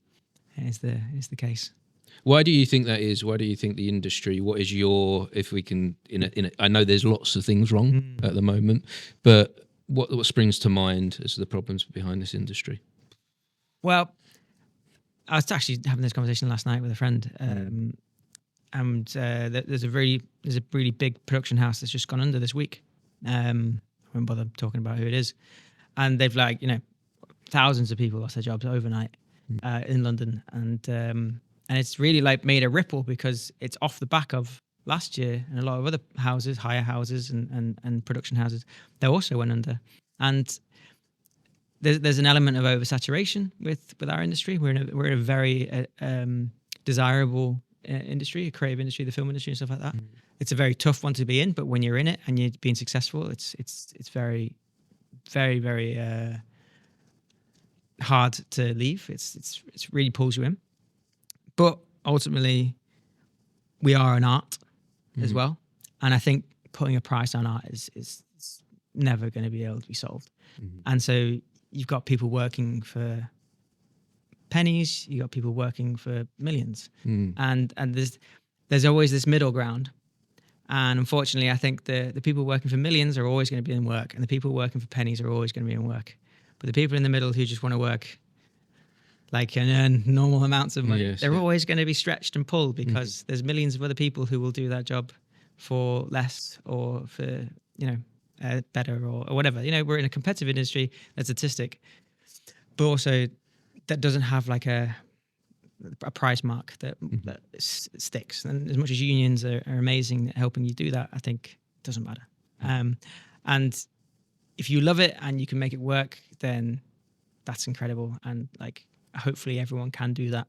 Speaker 2: is the case.
Speaker 1: Why do you think that is? Why do you think the industry? What is your? If we can, I know there's lots of things wrong at the moment, but what springs to mind as the problems behind this industry?
Speaker 2: Well, I was actually having this conversation last night with a friend, and there's a really big production house that's just gone under this week. I won't bother talking about who it is, and they've thousands of people lost their jobs overnight in London, and it's really made a ripple because it's off the back of last year and a lot of other houses, hire houses and production houses, they also went under. And there's an element of oversaturation with our industry. We're in a very desirable industry, a creative industry, the film industry and stuff like that. It's a very tough one to be in, but when you're in it and you're being successful, it's very, very, very hard to leave. It's really pulls you in. But ultimately, we are an art as well. And I think putting a price on art is never going to be able to be solved. And so you've got people working for pennies, you've got people working for millions. And there's always this middle ground. And unfortunately, I think the people working for millions are always going to be in work, and the people working for pennies are always going to be in work. But the people in the middle who just want to work and earn normal amounts of money, they're always going to be stretched and pulled because there's millions of other people who will do that job for less or for, better or whatever. We're in a competitive industry that's artistic, but also that doesn't have a price mark that sticks. And as much as unions are amazing at helping you do that, I think it doesn't matter. And if you love it and you can make it work, then that's incredible. And hopefully everyone can do that.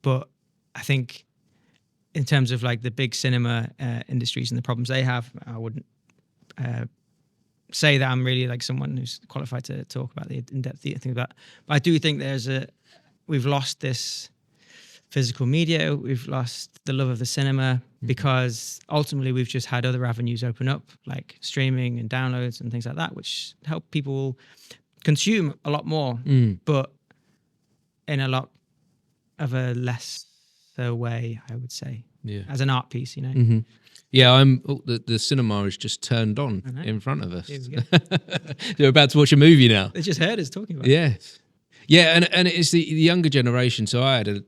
Speaker 2: But I think in terms of the big cinema industries and the problems they have, I wouldn't say that I'm really someone who's qualified to talk about the in-depth things about. But I do think we've lost this physical media. We've lost the love of the cinema because ultimately we've just had other avenues open up, like streaming and downloads and things like that, which help people consume a lot more, but in a lot of a less way, I would say, as an art piece,
Speaker 1: Yeah, the cinema is just turned on in front of us. They're about to watch a movie now.
Speaker 2: They just heard us talking about it.
Speaker 1: Yes. Yeah, and it's the younger generation. So I've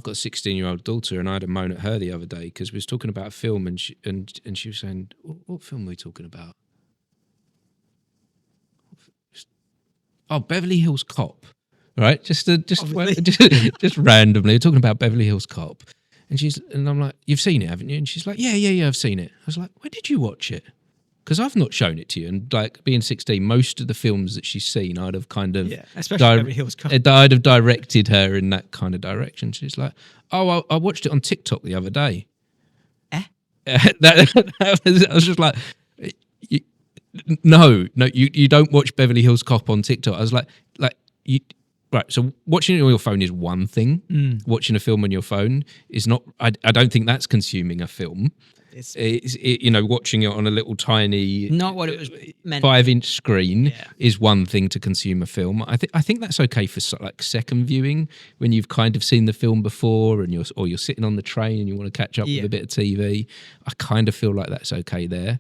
Speaker 1: got a 16-year-old daughter, and I had a moan at her the other day because we was talking about a film, and she was saying, "What film are we talking about?" Oh, Beverly Hills Cop, right? Just randomly, we're talking about Beverly Hills Cop, and I'm like, "You've seen it, haven't you?" And she's like, "Yeah, I've seen it." I was like, "Where did you watch it?" Because I've not shown it to you, and like being 16, most of the films that she's seen, I'd have kind of
Speaker 2: especially Beverly Hills Cop.
Speaker 1: I'd have directed her in that kind of direction. She's like, "Oh, I watched it on TikTok the other day." I was just like, no, you don't watch Beverly Hills Cop on TikTok. I was like you. Right, so watching it on your phone is one thing. Watching a film on your phone is not. I don't think that's consuming a film. It's watching it on a little tiny,
Speaker 2: not what it was meant.
Speaker 1: 5-inch screen is one thing to consume a film. I think that's okay for like second viewing when you've kind of seen the film before and you're sitting on the train and you want to catch up with a bit of TV. I kind of feel like that's okay there,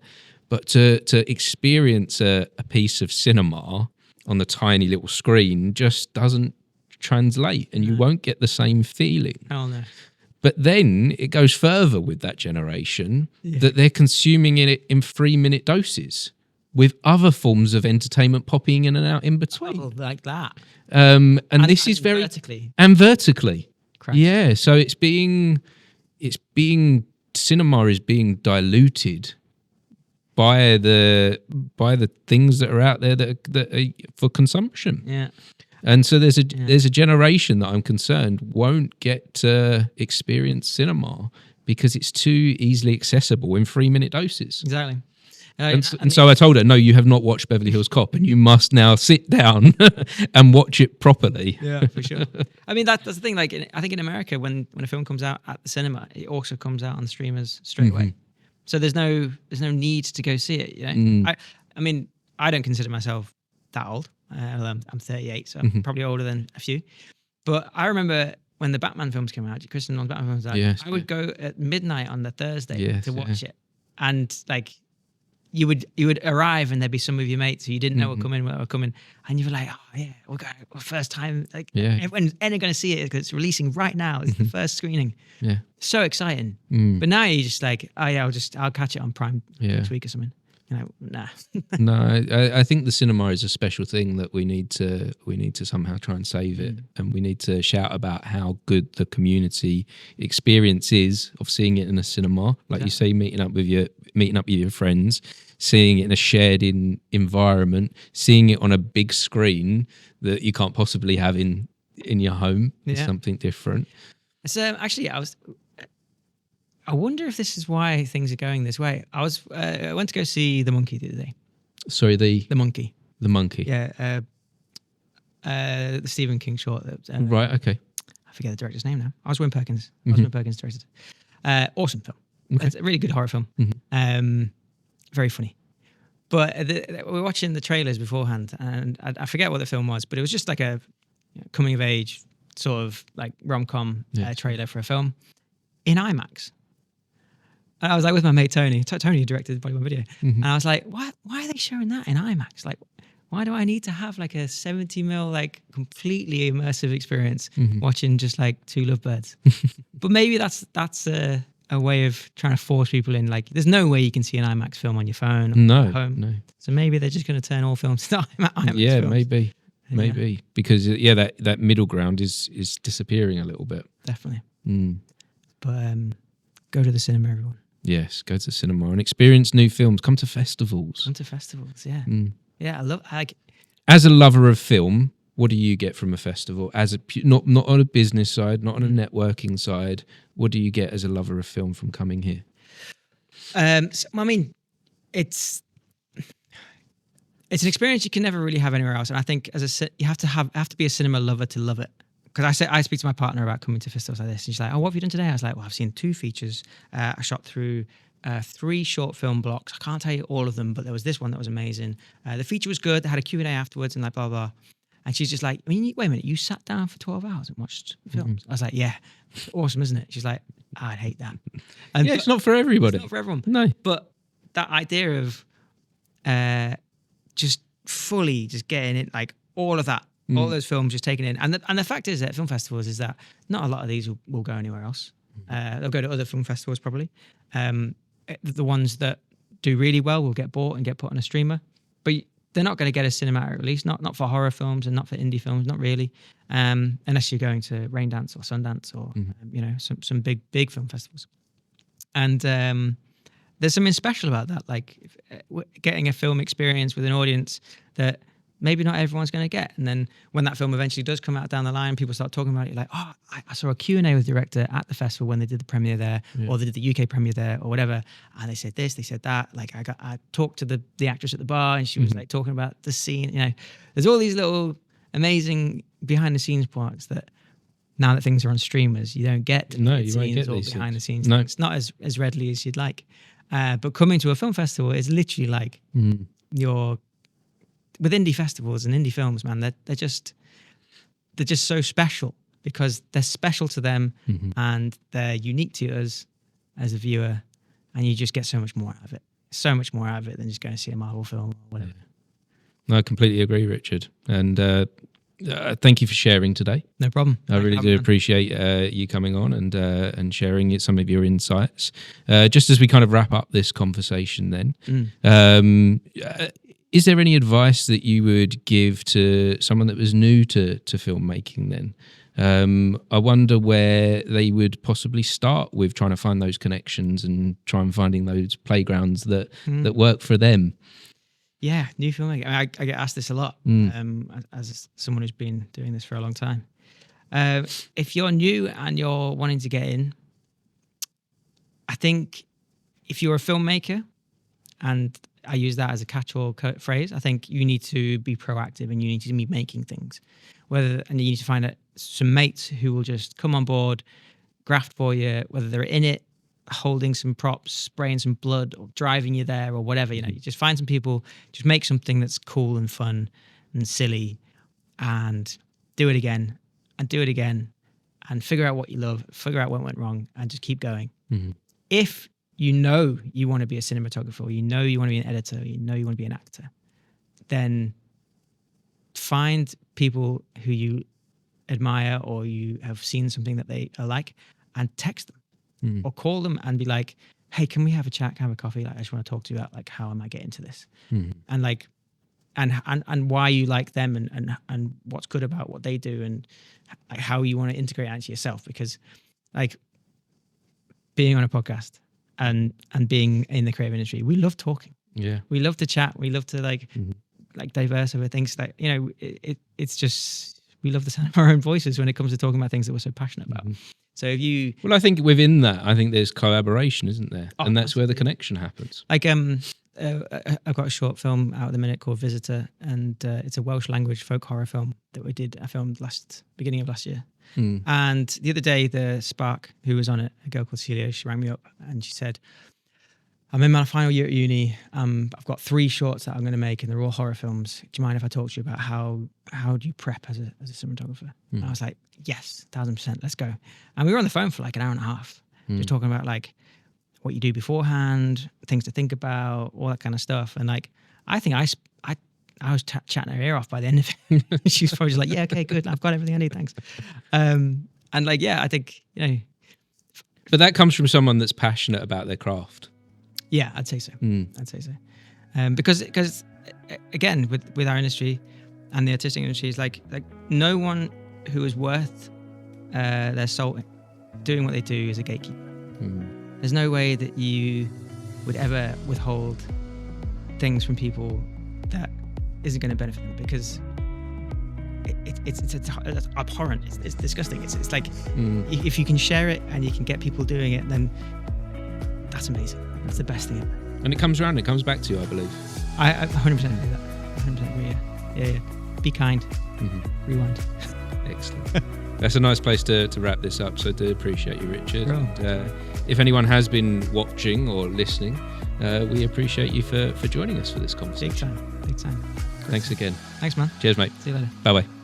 Speaker 1: but to experience a piece of cinema on the tiny little screen just doesn't translate, and you won't get the same feeling.
Speaker 2: Oh no.
Speaker 1: But then it goes further with that generation that they're consuming it in 3-minute doses with other forms of entertainment popping in and out in between.
Speaker 2: Oh, like that.
Speaker 1: And this is very
Speaker 2: vertically.
Speaker 1: And vertically.
Speaker 2: Correct.
Speaker 1: Yeah. So cinema is being diluted by the things that are out there that are for consumption.
Speaker 2: Yeah.
Speaker 1: And so there's a generation that I'm concerned won't get to experience cinema because it's too easily accessible in 3-minute doses.
Speaker 2: Exactly.
Speaker 1: And so I told her, no, you have not watched Beverly Hills Cop, and you must now sit down and watch it properly.
Speaker 2: Yeah, for sure. I mean, that's the thing. Like, I think in America, when a film comes out at the cinema, it also comes out on streamers straight away. So there's no need to go see it. You know, I mean, I don't consider myself that old. I'm 38, so I'm probably older than a few. But I remember when the Batman films came out, Kristen Nolan's Batman films out, I would go at midnight on the Thursday to watch it. And like, you would arrive and there'd be some of your mates who you didn't know were coming, and you were like, oh yeah, we'll go first time. Like everyone's going to see it because it's releasing right now. It's the first screening. Yeah, so exciting. But now you're just like, oh yeah, I'll catch it on Prime next week or something. You know, nah.
Speaker 1: No, I think the cinema is a special thing that we need to somehow try and save it, and we need to shout about how good the community experience is of seeing it in a cinema, like you say, meeting up with your friends, seeing it in a shared environment, seeing it on a big screen that you can't possibly have in your home. It's something different.
Speaker 2: So actually, I wonder if this is why things are going this way. I went to go see The Monkey the other day.
Speaker 1: Sorry, The
Speaker 2: Monkey.
Speaker 1: The Monkey.
Speaker 2: Yeah. The Stephen King short.
Speaker 1: Right, okay.
Speaker 2: I forget the director's name now. Oswin Perkins. Oswin Perkins directed. Awesome film. Okay. It's a really good horror film. Very funny. But we were watching the trailers beforehand, and I forget what the film was, but it was just like a coming of age sort of like rom-com trailer for a film in IMAX. And I was like with my mate Tony. Tony directed Body One Video, and I was like, "Why are they showing that in IMAX? Like, why do I need to have like a 70mm like completely immersive experience watching just like two lovebirds?" But maybe that's a way of trying to force people in. Like, there's no way you can see an IMAX film on your phone or at home. No. So maybe they're just going to turn all films to IMAX.
Speaker 1: Yeah,
Speaker 2: films.
Speaker 1: maybe because that middle ground is disappearing a little bit.
Speaker 2: Definitely. But go to the cinema, everyone.
Speaker 1: Yes, go to the cinema and experience new films. Come to festivals.
Speaker 2: Yeah. Yeah, I love.
Speaker 1: As a lover of film, what do you get from a festival? As not on a business side, not on a networking side, what do you get as a lover of film from coming here?
Speaker 2: So, I mean, it's an experience you can never really have anywhere else, and I think you have to be a cinema lover to love it. Because I speak to my partner about coming to festivals like this, and she's like, "Oh, what have you done today?" I was like, "Well, I've seen 2 features. I shot through 3 short film blocks. I can't tell you all of them, but there was this one that was amazing. The feature was good. They had a Q&A afterwards, and like blah blah." And she's just like, "I mean, wait a minute, you sat down for 12 hours and watched films?" I was like, "Yeah, it's awesome, isn't it?" She's like, "I'd hate that." And
Speaker 1: it's not for everybody.
Speaker 2: It's not for everyone.
Speaker 1: No,
Speaker 2: but that idea of just fully just getting it, like all of that All those films just taken in. And the fact is that film festivals is that not a lot of these will go anywhere else. They'll go to other film festivals probably. The ones that do really well will get bought and get put on a streamer. But they're not going to get a cinematic release, not for horror films and not for indie films, not really, unless you're going to Raindance or Sundance or some big film festivals. And there's something special about that, like getting a film experience with an audience that maybe not everyone's going to get. And then when that film eventually does come out down the line, people start talking about it, like, oh, I saw a Q&A with the director at the festival when they did the premiere there, or they did the UK premiere there, or whatever. And they said this, they said that. Like I talked to the actress at the bar, and she was like talking about the scene. There's all these little amazing behind the scenes parts that now that things are on streamers, you don't get.
Speaker 1: No, you won't get
Speaker 2: or
Speaker 1: these
Speaker 2: behind the scenes.
Speaker 1: No.
Speaker 2: It's not as readily as you'd like. But coming to a film festival is literally like with indie festivals and indie films, man, they're just so special because they're special to them and they're unique to us as a viewer, and you just get so much more out of it. So much more out of it than just going to see a Marvel film or whatever.
Speaker 1: No, I completely agree, Richard. And thank you for sharing today.
Speaker 2: No problem.
Speaker 1: I really do appreciate you coming on and sharing some of your insights. Just as we kind of wrap up this conversation then, is there any advice that you would give to someone that was new to filmmaking then? I wonder where they would possibly start with trying to find those connections and try and finding those playgrounds that work for them.
Speaker 2: Yeah, new filmmaking. I get asked this a lot as someone who's been doing this for a long time. If you're new and you're wanting to get in, I think if you're a filmmaker, and I use that as a catch-all phrase, I think you need to be proactive and you need to be making things. And you need to find some mates who will just come on board, graft for you, whether they're in it, holding some props, spraying some blood, or driving you there, or whatever. You just find some people, just make something that's cool and fun and silly, and do it again and do it again, and figure out what you love, figure out what went wrong, and just keep going. If you know you want to be a cinematographer, you want to be an editor, you want to be an actor, then find people who you admire or you have seen something that they are like, and text them or call them and be like, hey, can we have a chat, have a coffee? Like, I just want to talk to you about like how am I getting to this, and like and why you like them, and what's good about what they do, and like how you want to integrate it into yourself. Because like being on a podcast and being in the creative industry, we love talking. Yeah, we love to chat. We love to like diverse over things. Like it's just we love the sound of our own voices when it comes to talking about things that we're so passionate about. So if you,
Speaker 1: well, I think within that, I think there's collaboration, isn't there? And that's where the connection happens.
Speaker 2: Like I've got a short film out at the minute called Visitor, and it's a Welsh language folk horror film that I filmed beginning of last year. And the other day, the Spark who was on it, a girl called Celia, she rang me up and she said, I'm in my final year at uni. I've got 3 shorts that I'm going to make, and they're all horror films. Do you mind if I talk to you about how do you prep as a cinematographer? And I was like, yes, 1000%, let's go. And we were on the phone for like an hour and a half, just talking about like what you do beforehand, things to think about, all that kind of stuff. And like, I think I was chatting her ear off by the end of it. She was probably just like, yeah, okay, good. I've got everything I need, thanks. And like, yeah, I think,
Speaker 1: But that comes from someone that's passionate about their craft.
Speaker 2: Yeah, I'd say so. I'd say so. Because again, with our industry and the artistic industry, is like no one who is worth their salt doing what they do is a gatekeeper. There's no way that you would ever withhold things from people that isn't going to benefit them, because it's abhorrent. It's disgusting. It's like if you can share it and you can get people doing it, then that's amazing. That's the best thing ever.
Speaker 1: And it comes around. It comes back to you, I believe.
Speaker 2: I 100% agree with that. 100% agree. Yeah. Be kind. Rewind.
Speaker 1: Excellent. That's a nice place to wrap this up. So I do appreciate you, Richard.
Speaker 2: Bro.
Speaker 1: And, if anyone has been watching or listening, we appreciate you for joining us for this conversation.
Speaker 2: Big time.
Speaker 1: Thanks again.
Speaker 2: Thanks, man.
Speaker 1: Cheers, mate.
Speaker 2: See you later.
Speaker 1: Bye-bye.